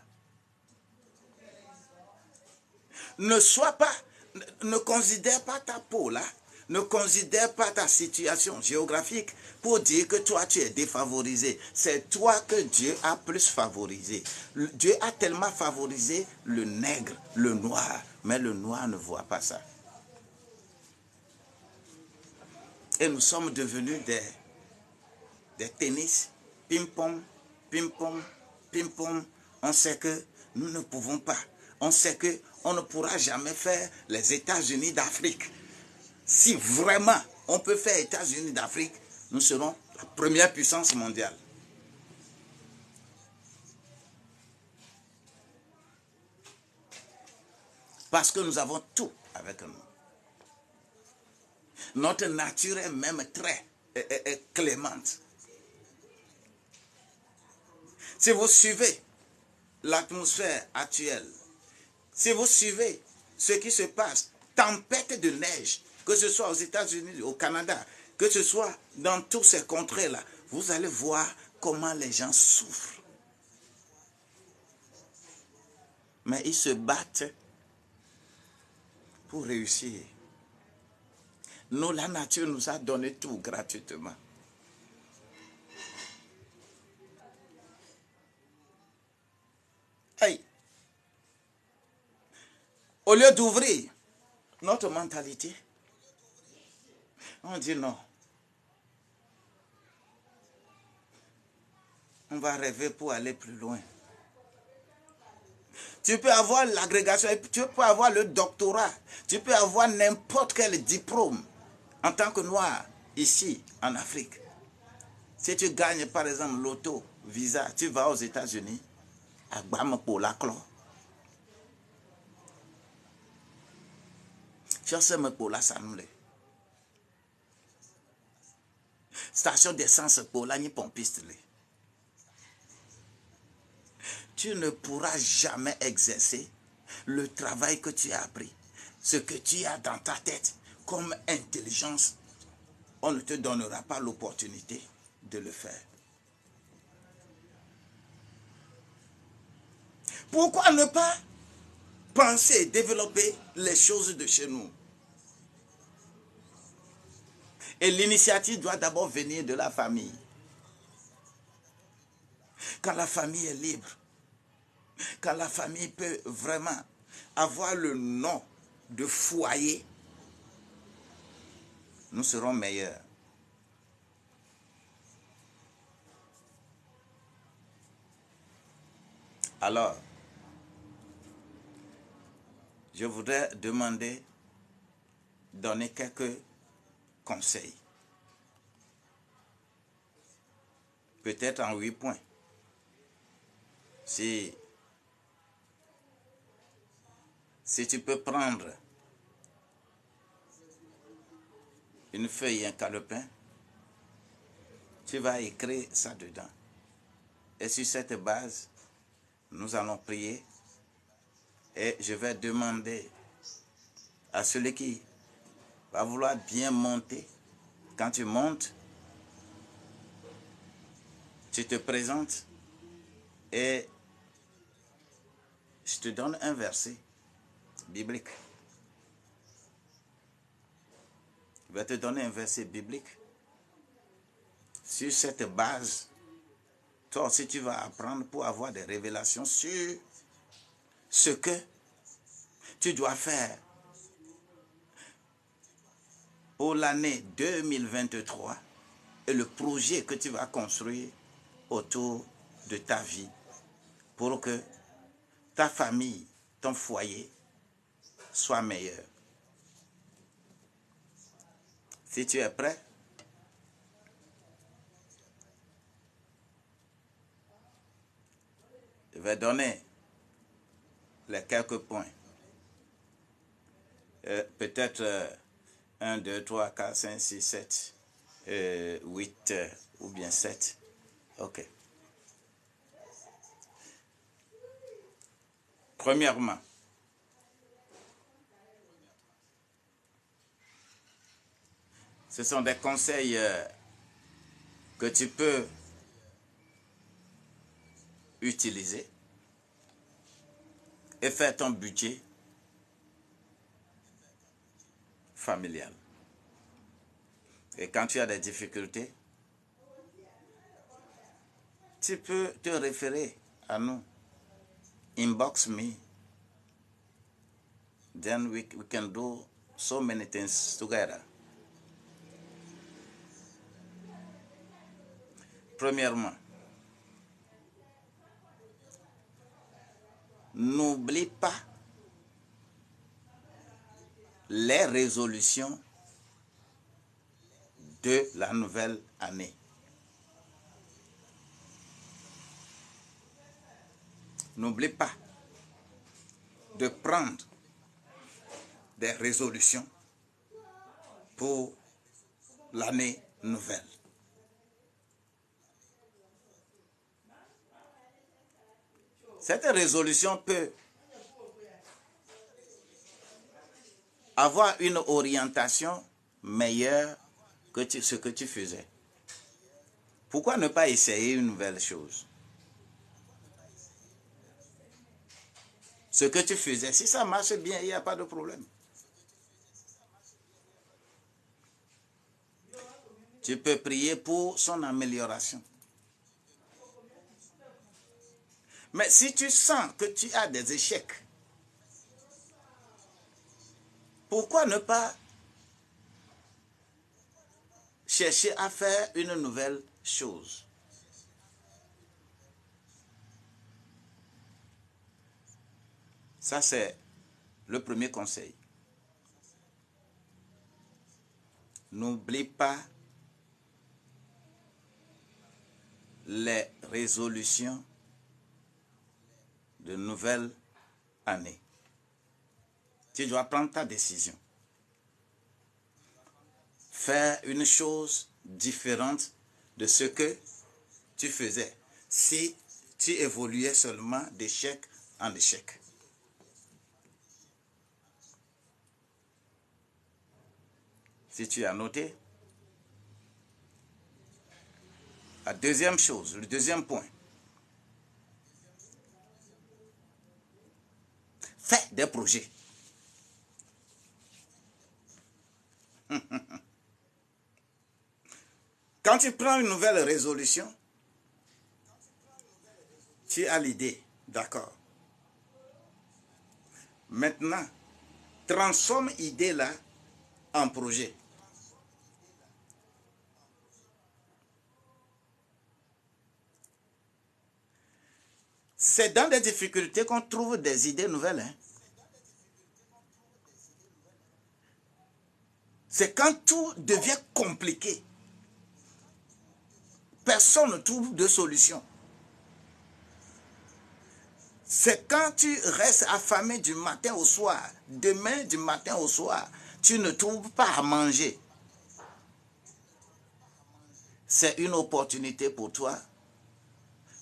Ne considère pas ta peau là, ne considère pas ta situation géographique pour dire que toi tu es défavorisé. C'est toi que Dieu a plus favorisé. Dieu a tellement favorisé le nègre, le noir, mais le noir ne voit pas ça. Et nous sommes devenus des tennis, ping-pong, ping-pong, ping-pong. On sait que nous ne pouvons pas. On sait qu'on ne pourra jamais faire les États-Unis d'Afrique. Si vraiment on peut faire États-Unis d'Afrique, nous serons la première puissance mondiale. Parce que nous avons tout avec nous. Notre nature est même très clémente. Si vous suivez l'atmosphère actuelle, si vous suivez ce qui se passe, tempête de neige, que ce soit aux États-Unis, au Canada, que ce soit dans tous ces contrées-là, vous allez voir comment les gens souffrent. Mais ils se battent pour réussir. Nous, la nature nous a donné tout gratuitement. Hey. Au lieu d'ouvrir notre mentalité, on dit non. On va rêver pour aller plus loin. Tu peux avoir l'agrégation, tu peux avoir le doctorat, tu peux avoir n'importe quel diplôme en tant que noir ici en Afrique. Si tu gagnes par exemple l'auto, visa, tu vas aux États-Unis, à Gbam pour la clé. Tu sais me pour la sanule. Station d'essence pour la ni pompiste. Tu ne pourras jamais exercer le travail que tu as appris. Ce que tu as dans ta tête comme intelligence, on ne te donnera pas l'opportunité de le faire. Pourquoi ne pas penser, développer les choses de chez nous? Et l'initiative doit d'abord venir de la famille. Quand la famille est libre, quand la famille peut vraiment avoir le nom de foyer, nous serons meilleurs. Alors, je voudrais donner quelques conseils. Peut-être en 8 points. Si tu peux prendre une feuille et un calepin, tu vas écrire ça dedans. Et sur cette base, nous allons prier et je vais demander à celui qui va vouloir bien monter. Quand tu montes, tu te présentes et je te donne un verset biblique. Je vais te donner un verset biblique. Sur cette base, toi aussi tu vas apprendre pour avoir des révélations sur ce que tu dois faire pour l'année 2023 et le projet que tu vas construire autour de ta vie pour que ta famille, ton foyer soit meilleur. Si tu es prêt, je vais donner les quelques points. Peut-être 1, 2, 3, 4, 5, 6, 7, 8 ou bien 7. Ok. Premièrement, ce sont des conseils que tu peux utiliser et faire ton budget familial. Et quand tu as des difficultés, tu peux te référer à nous. Inbox me. Then we can do so many things together. Premièrement, n'oublie pas les résolutions de la nouvelle année. N'oublie pas de prendre des résolutions pour l'année nouvelle. Cette résolution peut avoir une orientation meilleure que ce que tu faisais. Pourquoi ne pas essayer une nouvelle chose? Ce que tu faisais, si ça marche bien, il n'y a pas de problème. Tu peux prier pour son amélioration. Mais si tu sens que tu as des échecs, pourquoi ne pas chercher à faire une nouvelle chose? Ça, c'est le premier conseil. N'oublie pas les résolutions de nouvelle année. Tu dois prendre ta décision. Faire une chose différente de ce que tu faisais si tu évoluais seulement d'échec en échec. Si tu as noté, la deuxième chose, le deuxième point, fais des projets. Quand tu prends une nouvelle résolution, Tu as l'idée, d'accord. Maintenant, transforme l'idée là en projet. C'est dans des difficultés qu'on trouve des idées nouvelles. Hein. C'est quand tout devient compliqué. Personne ne trouve de solution. C'est quand tu restes affamé du matin au soir, demain du matin au soir, tu ne trouves pas à manger. C'est une opportunité pour toi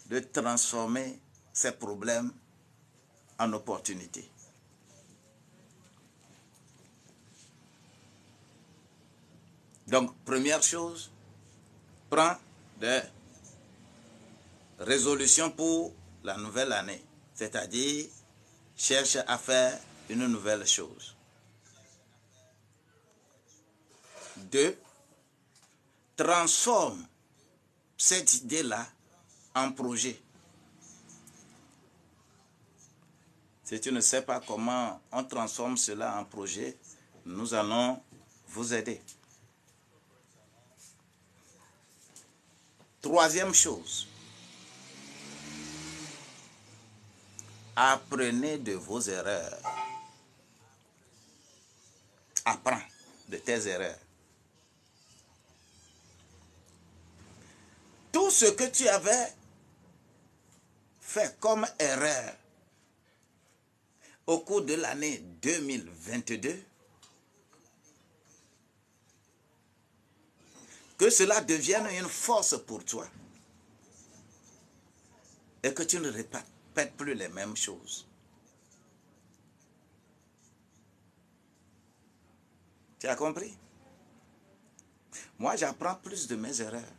de transformer ces problèmes en opportunités. Donc, première chose, prends des résolutions pour la nouvelle année. C'est-à-dire, cherche à faire une nouvelle chose. 2. Transforme cette idée-là en projet. Si tu ne sais pas comment on transforme cela en projet, nous allons vous aider. Troisième chose, apprenez de vos erreurs. Apprends de tes erreurs. Tout ce que tu avais fait comme erreur au cours de l'année 2022, que cela devienne une force pour toi et que tu ne répètes plus les mêmes choses. Tu as compris? Moi, j'apprends plus de mes erreurs.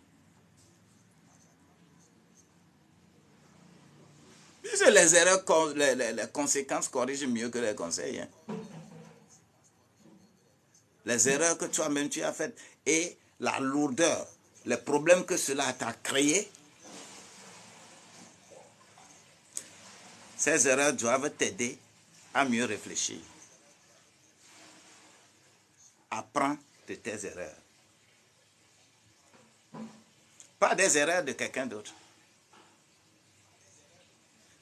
Puisque les erreurs, les conséquences corrigent mieux que les conseils. Hein. Les erreurs que toi-même tu as faites et la lourdeur, les problèmes que cela t'a créé, ces erreurs doivent t'aider à mieux réfléchir. Apprends de tes erreurs. Pas des erreurs de quelqu'un d'autre.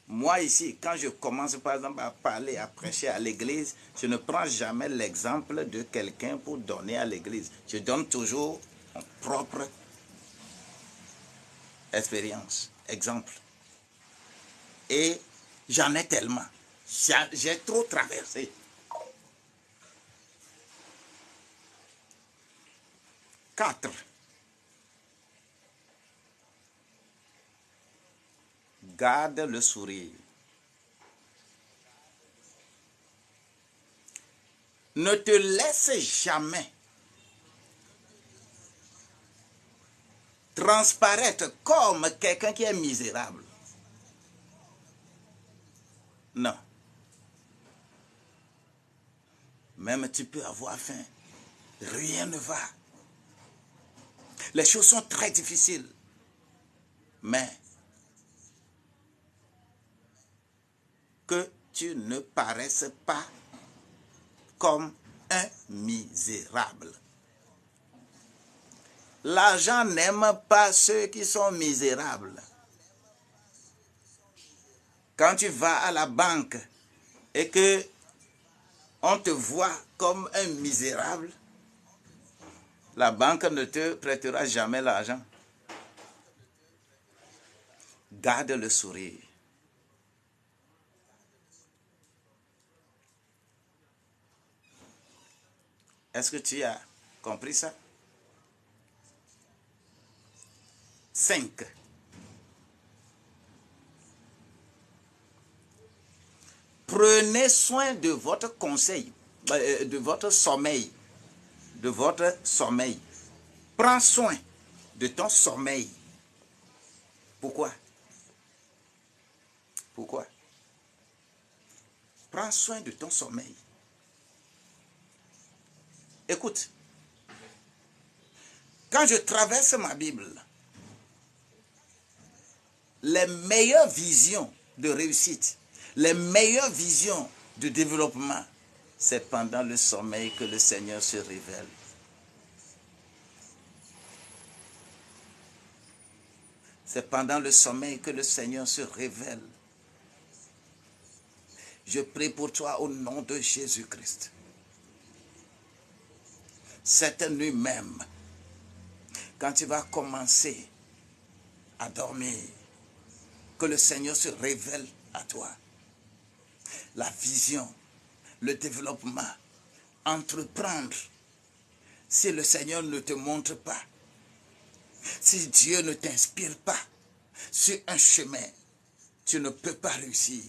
Moi ici, quand je commence par exemple à parler, à prêcher à l'église, je ne prends jamais l'exemple de quelqu'un pour donner à l'église. Je donne toujours mon propre expérience, exemple. Et j'en ai tellement. J'ai trop traversé. 4. Garde le sourire. Ne te laisse jamais transparaître comme quelqu'un qui est misérable. Non. Même tu peux avoir faim. Rien ne va. Les choses sont très difficiles. Mais que tu ne paraisses pas comme un misérable. L'argent n'aime pas ceux qui sont misérables. Quand tu vas à la banque et que on te voit comme un misérable, la banque ne te prêtera jamais l'argent. Garde le sourire. Est-ce que tu as compris ça? 5. Prenez soin de votre conseil, de votre sommeil. De votre sommeil. Prends soin de ton sommeil. Pourquoi? Pourquoi? Prends soin de ton sommeil. Écoute, quand je traverse ma Bible, les meilleures visions de réussite, les meilleures visions de développement, c'est pendant le sommeil que le Seigneur se révèle. C'est pendant le sommeil que le Seigneur se révèle. Je prie pour toi au nom de Jésus-Christ. Cette nuit même, quand tu vas commencer à dormir, que le Seigneur se révèle à toi. La vision, le développement, entreprendre. Si le Seigneur ne te montre pas, si Dieu ne t'inspire pas sur un chemin, tu ne peux pas réussir.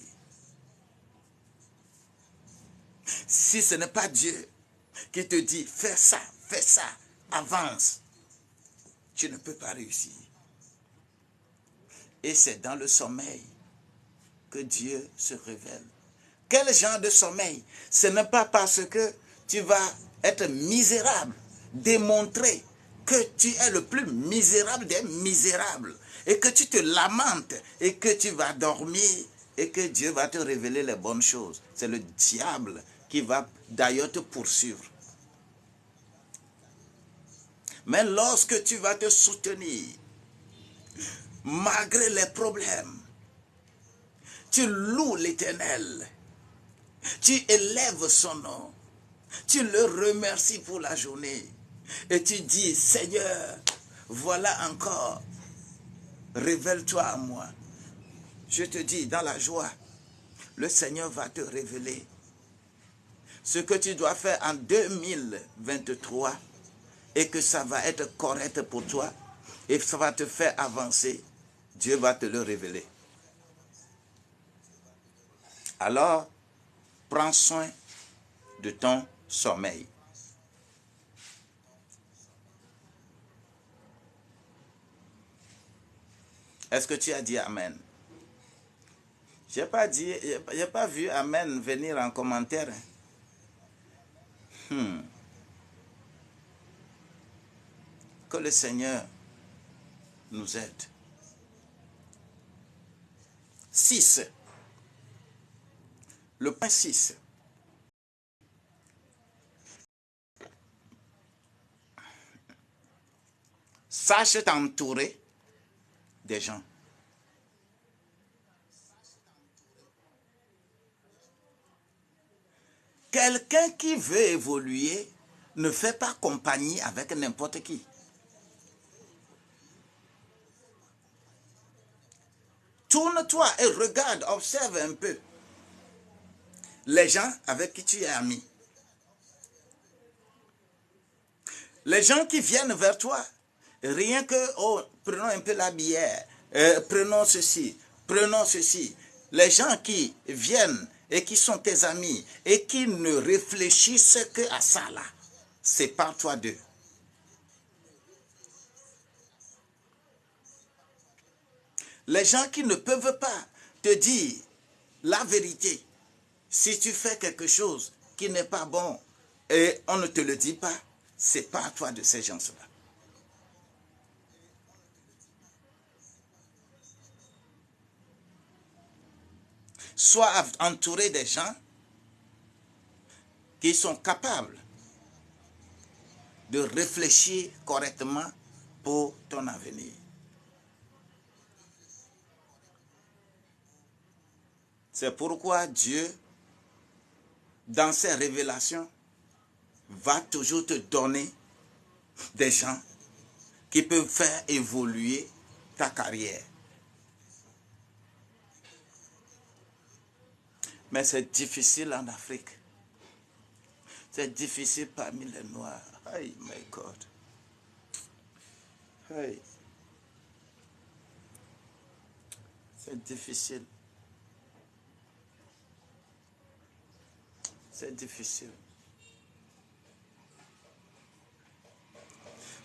Si ce n'est pas Dieu qui te dit, fais ça, avance, tu ne peux pas réussir. Et c'est dans le sommeil que Dieu se révèle. Quel genre de sommeil? Ce n'est pas parce que tu vas être misérable, démontrer que tu es le plus misérable des misérables et que tu te lamentes et que tu vas dormir et que Dieu va te révéler les bonnes choses. C'est le diable qui va d'ailleurs te poursuivre. Mais lorsque tu vas te soutenir, malgré les problèmes, tu loues l'Éternel, tu élèves son nom, tu le remercies pour la journée et tu dis, Seigneur, voilà encore, révèle-toi à moi. Je te dis, dans la joie, le Seigneur va te révéler ce que tu dois faire en 2023 et que ça va être correct pour toi et ça va te faire avancer. Dieu va te le révéler. Alors, prends soin de ton sommeil. Est-ce que tu as dit Amen? Je n'ai pas vu Amen venir en commentaire. Que le Seigneur nous aide. 6. Le point 6. Sache t'entourer des gens. Quelqu'un qui veut évoluer ne fait pas compagnie avec n'importe qui. Tourne-toi et regarde, observe un peu les gens avec qui tu es ami. Les gens qui viennent vers toi, rien que, oh, prenons un peu la bière, prenons ceci, prenons ceci. Les gens qui viennent et qui sont tes amis et qui ne réfléchissent que à ça là, sépare-toi d'eux. Les gens qui ne peuvent pas te dire la vérité, si tu fais quelque chose qui n'est pas bon et on ne te le dit pas, sépare-toi de ces gens-là. Sois entouré des gens qui sont capables de réfléchir correctement pour ton avenir. C'est pourquoi Dieu, dans ses révélations, va toujours te donner des gens qui peuvent faire évoluer ta carrière. Mais c'est difficile en Afrique. C'est difficile parmi les Noirs. Hey, my God. Hey. C'est difficile. C'est difficile.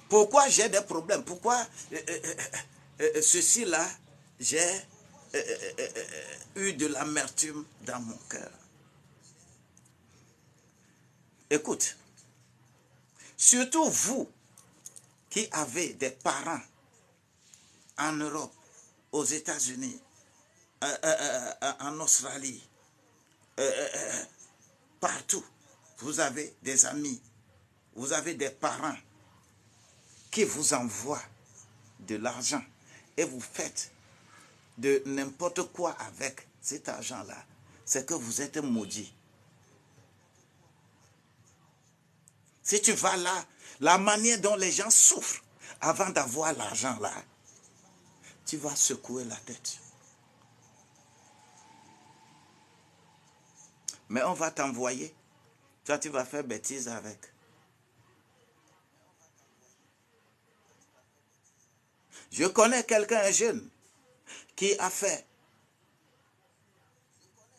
Pourquoi j'ai des problèmes? Pourquoi ceci-là, j'ai eu de l'amertume dans mon cœur? Écoute, surtout vous qui avez des parents en Europe, aux États-Unis, en Australie, partout. Vous avez des amis, vous avez des parents qui vous envoient de l'argent et vous faites de n'importe quoi avec cet argent-là. C'est que vous êtes maudit. Si tu vas là, la manière dont les gens souffrent avant d'avoir l'argent là, tu vas secouer la tête. Mais on va t'envoyer. Toi, tu vas faire bêtise avec. Je connais quelqu'un, un jeune, qui a fait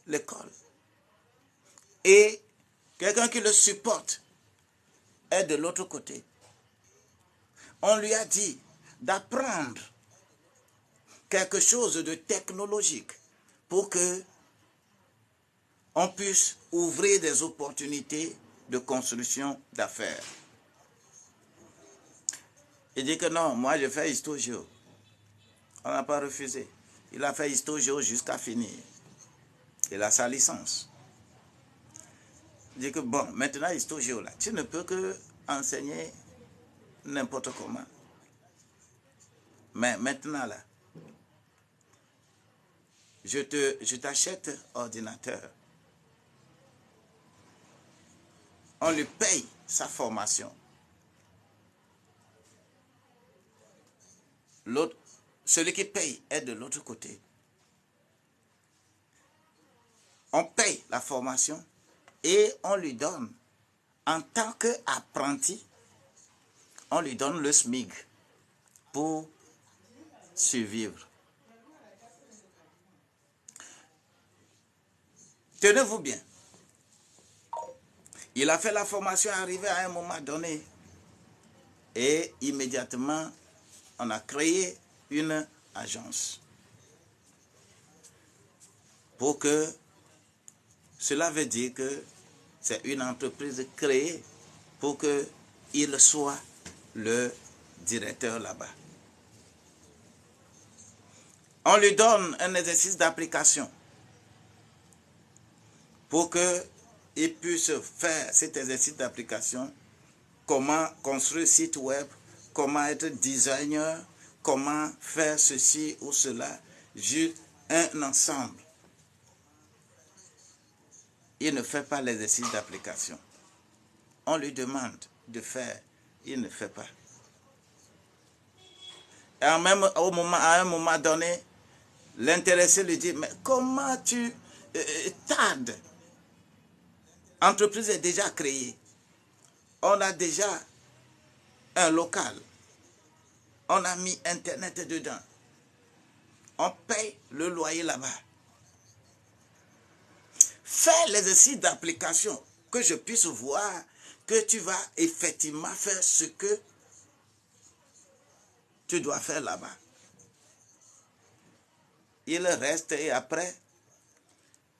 l'école. Et quelqu'un qui le supporte est de l'autre côté. On lui a dit d'apprendre quelque chose de technologique pour que on puisse ouvrir des opportunités de construction d'affaires. Il dit que non, moi je fais histo-géo. On n'a pas refusé. Il a fait histo-géo jusqu'à finir. Il a sa licence. Il dit que bon, maintenant histo-géo là, tu ne peux que enseigner n'importe comment. Mais maintenant là, je t'achète ordinateur. On lui paye sa formation. L'autre, celui qui paye est de l'autre côté. On paye la formation et on lui donne, en tant qu'apprenti, on lui donne le SMIC pour survivre. Tenez-vous bien. Il a fait la formation, arrivé à un moment donné, et immédiatement, on a créé une agence. Pour que, cela veut dire que c'est une entreprise créée pour qu'il soit le directeur là-bas. On lui donne un exercice d'application pour qu'il puisse faire cet exercice d'application. Comment construire un site web, comment être designer, comment faire ceci ou cela, juste un ensemble. Il ne fait pas l'exercice d'application. On lui demande de faire, il ne fait pas. Et à un moment donné, l'intéressé lui dit, mais comment tu tardes? L'entreprise est déjà créée. On a déjà un local. On a mis Internet dedans. On paye le loyer là-bas. Fais l'exercice d'application, que je puisse voir que tu vas effectivement faire ce que tu dois faire là-bas. Il reste et après,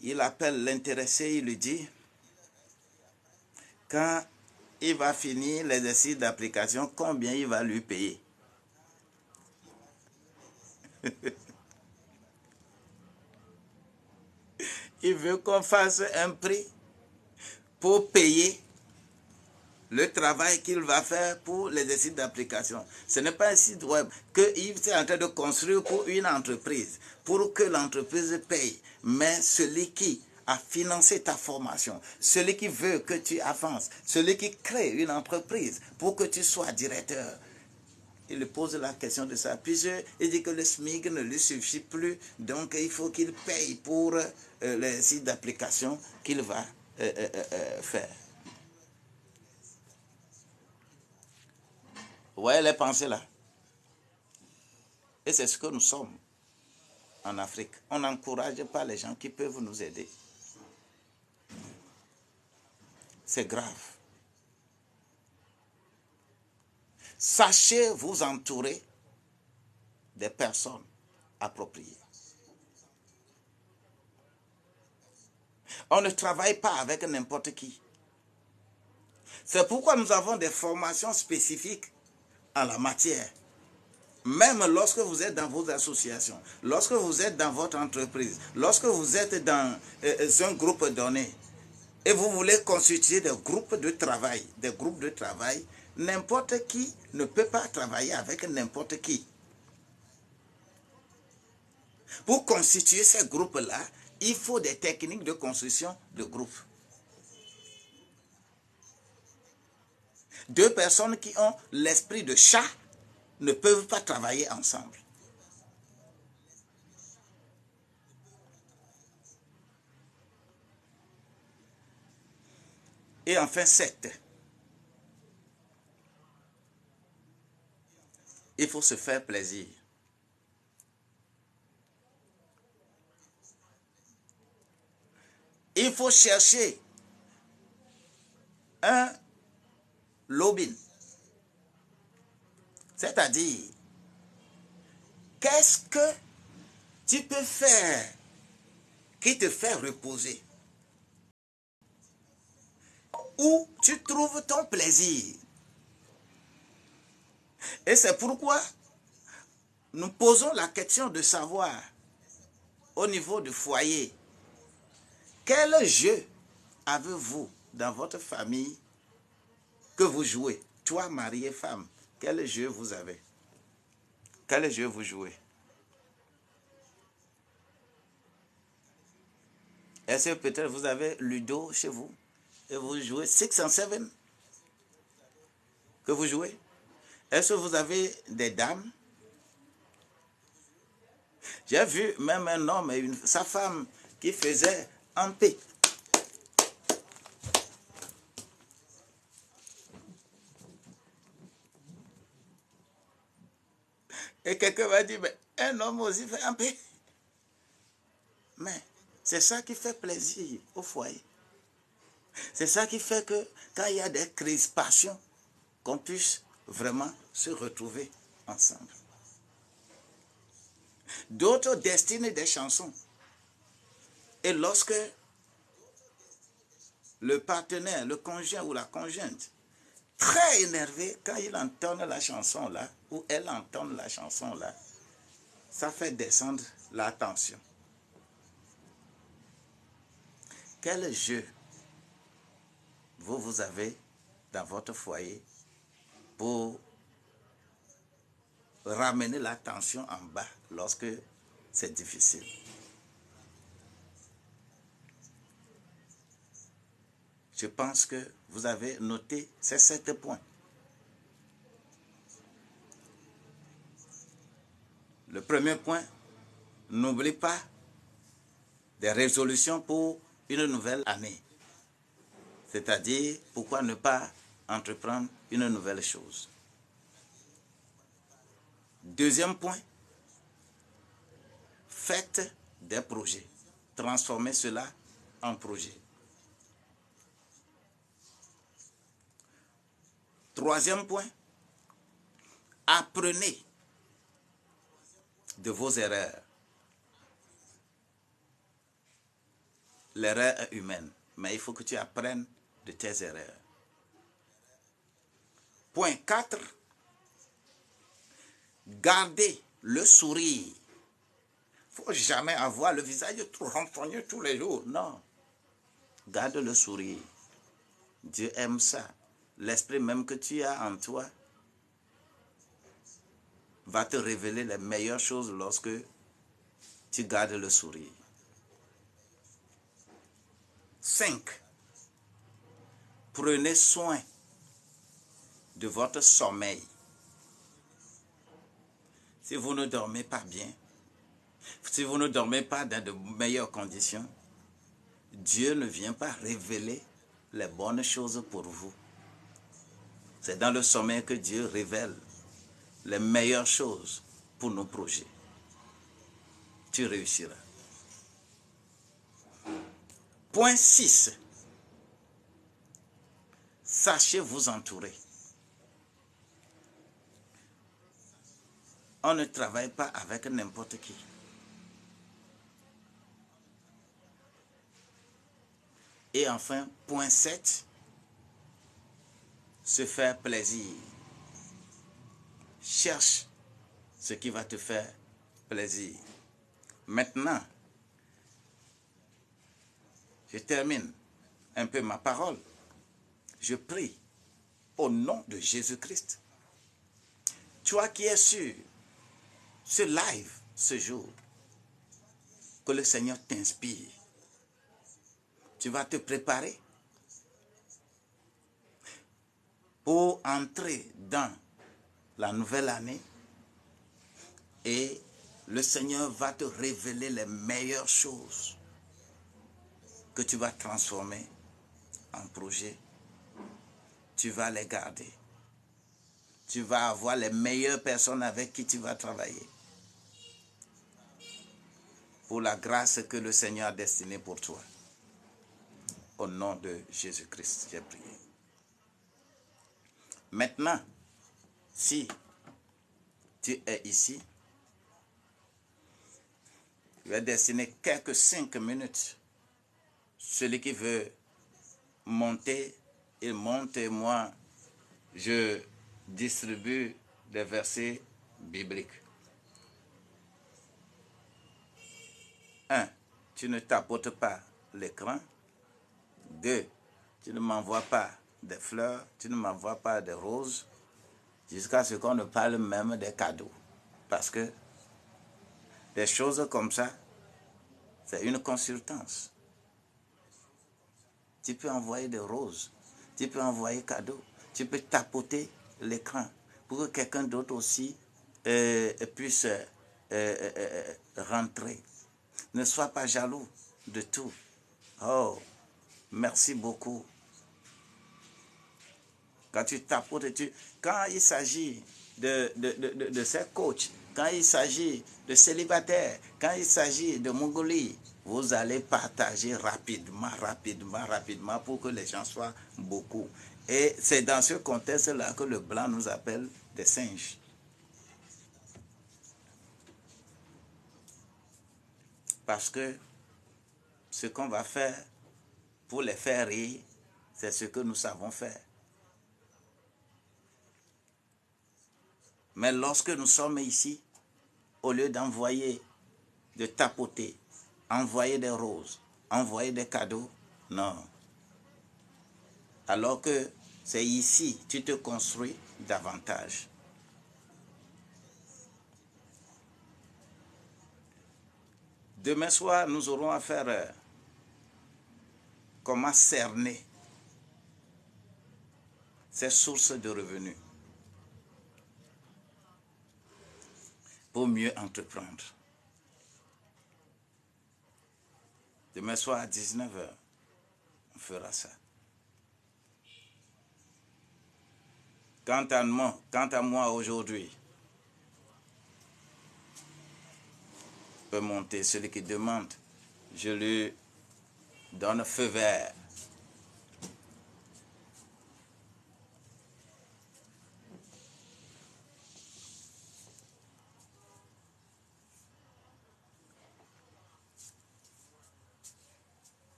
il appelle l'intéressé, il lui dit, quand il va finir l'exercice d'application, combien il va lui payer? Il veut qu'on fasse un prix pour payer le travail qu'il va faire pour l'exercice d'application. Ce n'est pas un site web qu'il est en train de construire pour une entreprise, pour que l'entreprise paye. Mais celui qui a financé ta formation, celui qui veut que tu avances, celui qui crée une entreprise pour que tu sois directeur, il pose la question de ça. Puis il dit que le SMIC ne lui suffit plus, donc il faut qu'il paye pour le site d'application qu'il va faire. Vous voyez les pensées là? Et c'est ce que nous sommes en Afrique. On n'encourage pas les gens qui peuvent nous aider. C'est grave. Sachez vous entourer des personnes appropriées. On ne travaille pas avec n'importe qui. C'est pourquoi nous avons des formations spécifiques en la matière. Même lorsque vous êtes dans vos associations, lorsque vous êtes dans votre entreprise, lorsque vous êtes dans un groupe donné, et vous voulez constituer des groupes de travail, n'importe qui ne peut pas travailler avec n'importe qui. Pour constituer ces groupes-là, il faut des techniques de construction de groupe. Deux personnes qui ont l'esprit de chat ne peuvent pas travailler ensemble. Et enfin, 7. Il faut se faire plaisir. Il faut chercher un lobbying. C'est-à-dire, qu'est-ce que tu peux faire qui te fait reposer? Où tu trouves ton plaisir? Et c'est pourquoi nous posons la question de savoir, au niveau du foyer, quel jeu avez-vous dans votre famille que vous jouez? Toi, mari et femme, quel jeu vous avez? Quel jeu vous jouez? Est-ce que peut-être vous avez Ludo chez vous et vous jouez Six and Seven? Que vous jouez? Est-ce que vous avez des dames? J'ai vu même un homme et sa femme qui faisaient en paix. Et quelqu'un va dire, mais un homme aussi fait un paix. Mais c'est ça qui fait plaisir au foyer. C'est ça qui fait que quand il y a des crispations, qu'on puisse vraiment se retrouver ensemble. D'autres destinent des chansons. Et lorsque le partenaire, le conjoint ou la conjointe, très énervé, quand il entend la chanson là, ou elle entend la chanson là, ça fait descendre la tension. Quel jeu vous avez dans votre foyer pour ramener la tension en bas lorsque c'est difficile? Je pense que vous avez noté ces 7 points. Le premier point, n'oublie pas des résolutions pour une nouvelle année. C'est-à-dire, pourquoi ne pas entreprendre une nouvelle chose. Deuxième point, faites des projets. Transformez cela en projet. Troisième point, apprenez de vos erreurs. L'erreur est humaine, mais il faut que tu apprennes de tes erreurs. Point 4, gardez le sourire. Il ne faut jamais avoir le visage trop renfrogné tous les jours. Non. Garde le sourire. Dieu aime ça. L'esprit même que tu as en toi va te révéler les meilleures choses lorsque tu gardes le sourire. 5. Prenez soin de votre sommeil. Si vous ne dormez pas bien, si vous ne dormez pas dans de meilleures conditions, Dieu ne vient pas révéler les bonnes choses pour vous. C'est dans le sommeil que Dieu révèle les meilleures choses pour nos projets. Tu réussiras. Point 6. Sachez vous entourer. On ne travaille pas avec n'importe qui. Et enfin, point 7. Se faire plaisir. Cherche ce qui va te faire plaisir. Maintenant, je termine un peu ma parole. Je prie au nom de Jésus-Christ. Toi qui es sur ce live ce jour, que le Seigneur t'inspire. Tu vas te préparer pour entrer dans la nouvelle année et le Seigneur va te révéler les meilleures choses que tu vas transformer en projet. Tu vas les garder. Tu vas avoir les meilleures personnes avec qui tu vas travailler. Pour la grâce que le Seigneur a destinée pour toi. Au nom de Jésus-Christ, j'ai prié. Maintenant, si tu es ici, je vais destiner quelques 5 minutes. Celui qui veut monter, il monte et moi, je distribue des versets bibliques. 1. Tu ne tapotes pas l'écran. 2. Tu ne m'envoies pas des fleurs, tu ne m'envoies pas des roses, jusqu'à ce qu'on ne parle même des cadeaux. Parce que des choses comme ça, c'est une consultance. Tu peux envoyer des roses, tu peux envoyer cadeaux, tu peux tapoter l'écran pour que quelqu'un d'autre aussi puisse rentrer. Ne sois pas jaloux de tout. Oh, merci beaucoup. Quand tu tapotes, quand il s'agit de ces coachs, quand il s'agit de célibataires, quand il s'agit de Mongolie, vous allez partager rapidement pour que les gens soient beaucoup. Et c'est dans ce contexte-là que le blanc nous appelle des singes. Parce que ce qu'on va faire pour les faire rire, c'est ce que nous savons faire. Mais lorsque nous sommes ici, au lieu d'envoyer, de tapoter, envoyer des roses, envoyer des cadeaux, non. Alors que c'est ici, tu te construis davantage. Demain soir, nous aurons à faire comment cerner ces sources de revenus pour mieux entreprendre. Demain soir à 19h, on fera ça. Quant à moi aujourd'hui, peut monter celui qui demande, je lui donne feu vert.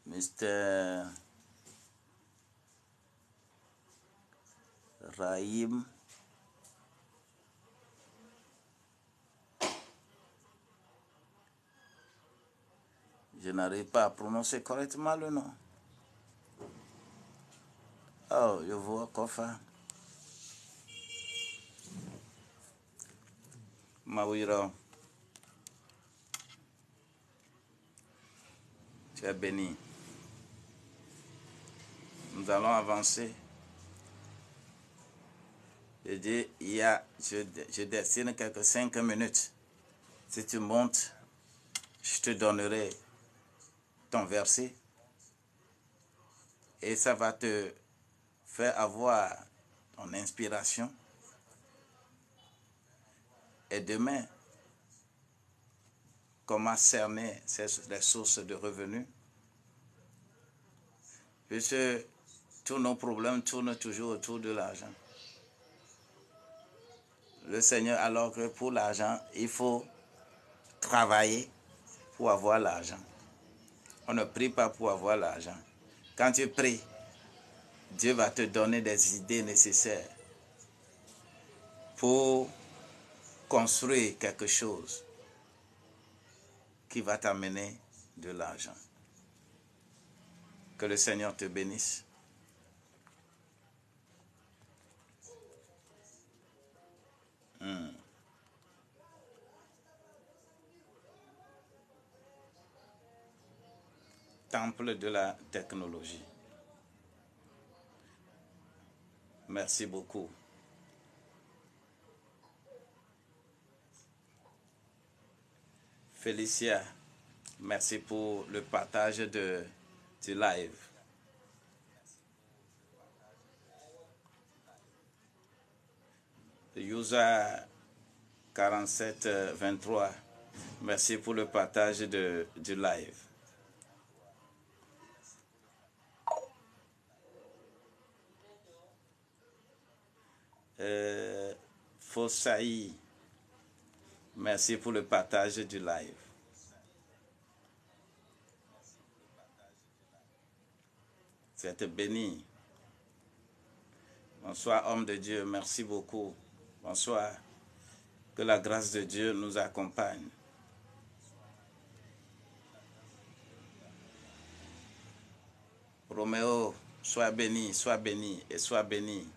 Mr. Rahim. Je n'arrive pas à prononcer correctement le nom. Oh, je vois Kofa. Mawiro. Tu es béni. Nous allons avancer. Je dis, je destine quelques 5 minutes. Si tu montes, je te donnerai ton verset. Et ça va te faire avoir ton inspiration. Et demain, comment cerner les sources de revenus? Puisque tous nos problèmes tournent toujours autour de l'argent. Le Seigneur, alors que pour l'argent, il faut travailler pour avoir l'argent. On ne prie pas pour avoir l'argent. Quand tu pries, Dieu va te donner des idées nécessaires pour construire quelque chose qui va t'amener de l'argent. Que le Seigneur te bénisse. Temple de la technologie. Merci beaucoup. Félicia, merci pour le partage du live. User 4723, merci pour le partage du live. Fossaï, merci pour le partage du live. Vous êtes béni. Bonsoir, homme de Dieu, merci beaucoup. Bonsoir. Que la grâce de Dieu nous accompagne. Roméo, sois béni et sois béni.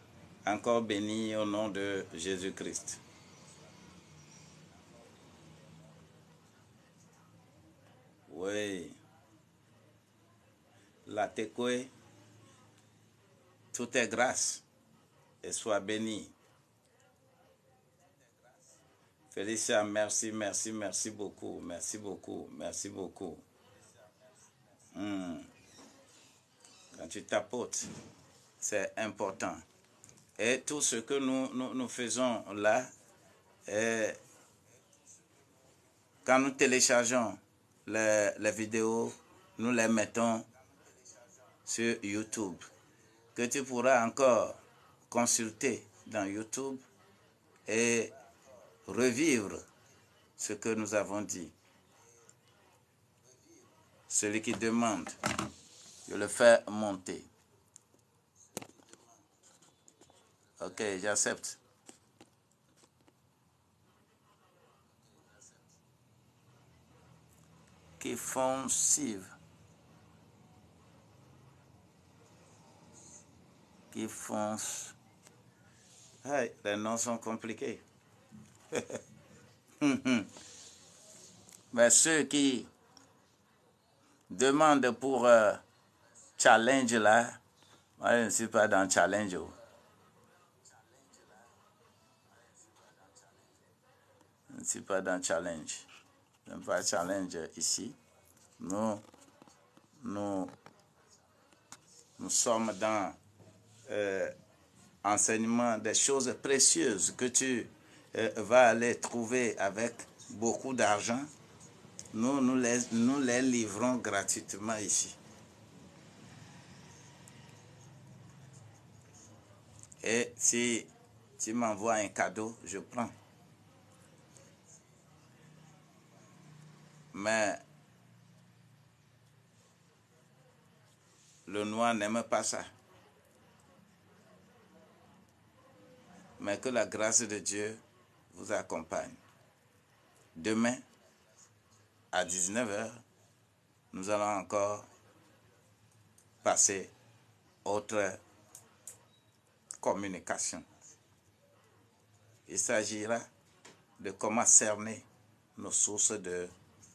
Encore béni au nom de Jésus-Christ. Oui. La Tekwe, tout est grâce et sois béni. Félicia, merci beaucoup, merci beaucoup. Quand tu tapotes, c'est important. Et tout ce que nous faisons là, quand nous téléchargeons les vidéos, nous les mettons sur YouTube, que tu pourras encore consulter dans YouTube et revivre ce que nous avons dit. Celui qui demande, je le fais monter. Ok, j'accepte. Qui font suivre. Qui font... Hey, les noms sont compliqués. Mais ceux qui demandent pour challenge là, moi je ne suis pas dans challenge. Je ne suis pas dans challenge. Je n'aime pas challenge ici. Nous sommes dans enseignement des choses précieuses que tu vas aller trouver avec beaucoup d'argent. Nous les livrons gratuitement ici. Et si tu m'envoies un cadeau, je prends. Mais le noir n'aime pas ça. Mais que la grâce de Dieu vous accompagne. Demain, à 19h, nous allons encore passer autre communication. Il s'agira de comment cerner nos sources de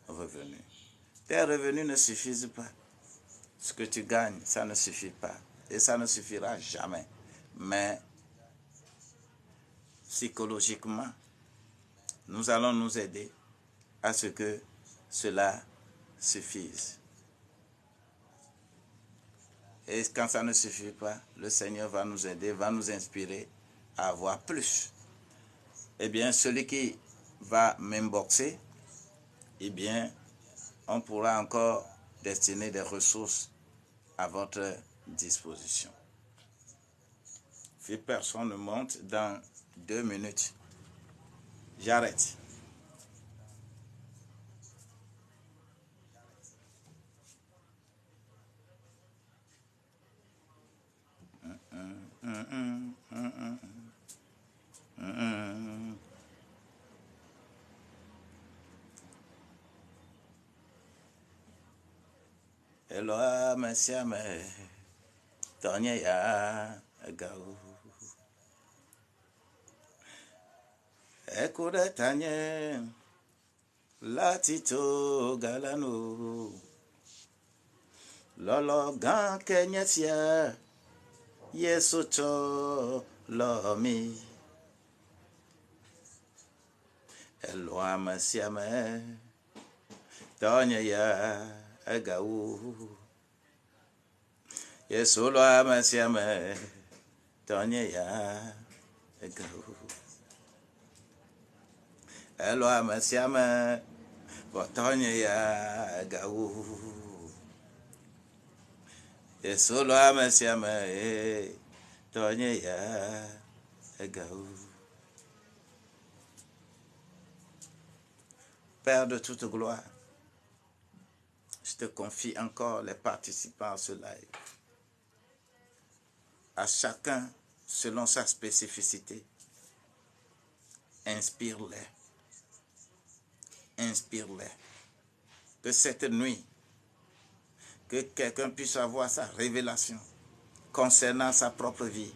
revenus. Tes revenus ne suffisent pas. Ce que tu gagnes, ça ne suffit pas. Et ça ne suffira jamais. Mais psychologiquement, nous allons nous aider à ce que cela suffise. Et quand ça ne suffit pas, le Seigneur va nous aider, va nous inspirer à avoir plus. Eh bien, celui qui va m'inboxer, eh bien, on pourra encore destiner des ressources à votre disposition. Si personne ne monte, dans 2 minutes, j'arrête. Eloa mesiame tonye ya gao. Ekure tanye latito galano. Lolo gan kenyesia Yesu to lomi. Eloa mesiame tonye ya gao. Yesu lo amesiame tonye ya gao. Elo amesiame tonye ya gao. Yesu lo amesiame tonye ya gao. Père de toute gloire, je te confie encore les participants à ce live. À chacun selon sa spécificité. Inspire-les. Inspire-les. Que cette nuit, que quelqu'un puisse avoir sa révélation concernant sa propre vie.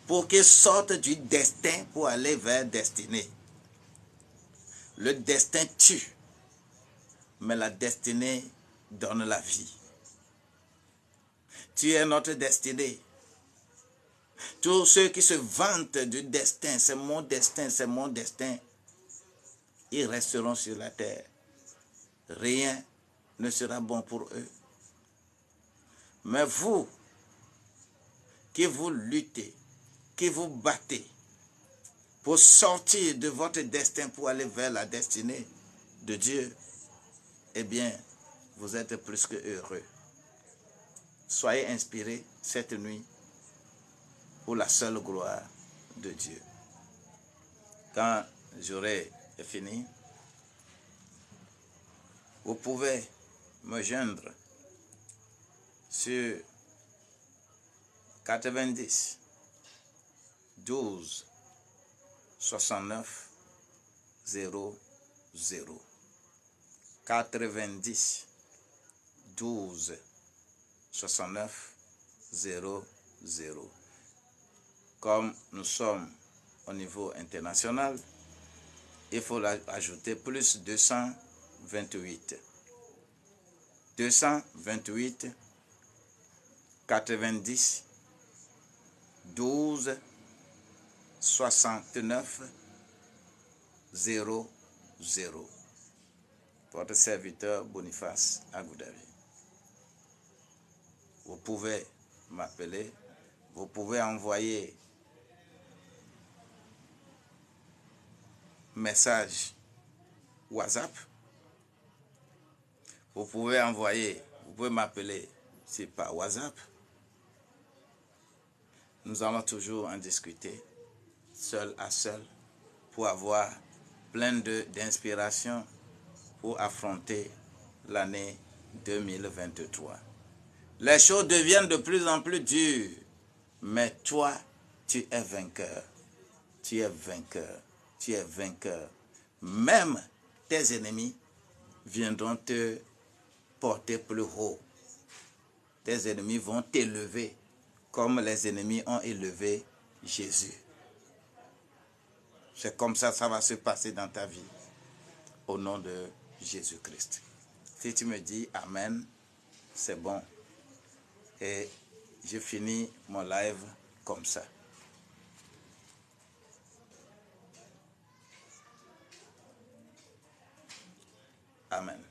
Pour qu'il sorte du destin pour aller vers destinée. Le destin tue, mais la destinée donne la vie. Tu es notre destinée. Tous ceux qui se vantent du destin, c'est mon destin, c'est mon destin, ils resteront sur la terre. Rien ne sera bon pour eux. Mais vous, qui vous luttez, qui vous battez pour sortir de votre destin pour aller vers la destinée de Dieu, eh bien, vous êtes plus que heureux. Soyez inspirés cette nuit pour la seule gloire de Dieu. Quand j'aurai fini, vous pouvez me joindre sur 90 12 69 00 90 12 69 00. Comme nous sommes au niveau international, il faut ajouter plus 228 90 12 69 00. Votre serviteur Boniface Agoudavi. Vous pouvez m'appeler, vous pouvez envoyer message WhatsApp. Vous pouvez m'appeler par WhatsApp. Nous allons toujours en discuter seul à seul pour avoir plein d'inspiration pour affronter l'année 2023. Les choses deviennent de plus en plus dures, mais toi, tu es vainqueur. Tu es vainqueur. Tu es vainqueur. Même tes ennemis viendront te porter plus haut. Tes ennemis vont t'élever comme les ennemis ont élevé Jésus. C'est comme ça va se passer dans ta vie. Au nom de Jésus-Christ. Si tu me dis Amen, c'est bon. Et je finis mon live comme ça. Amen.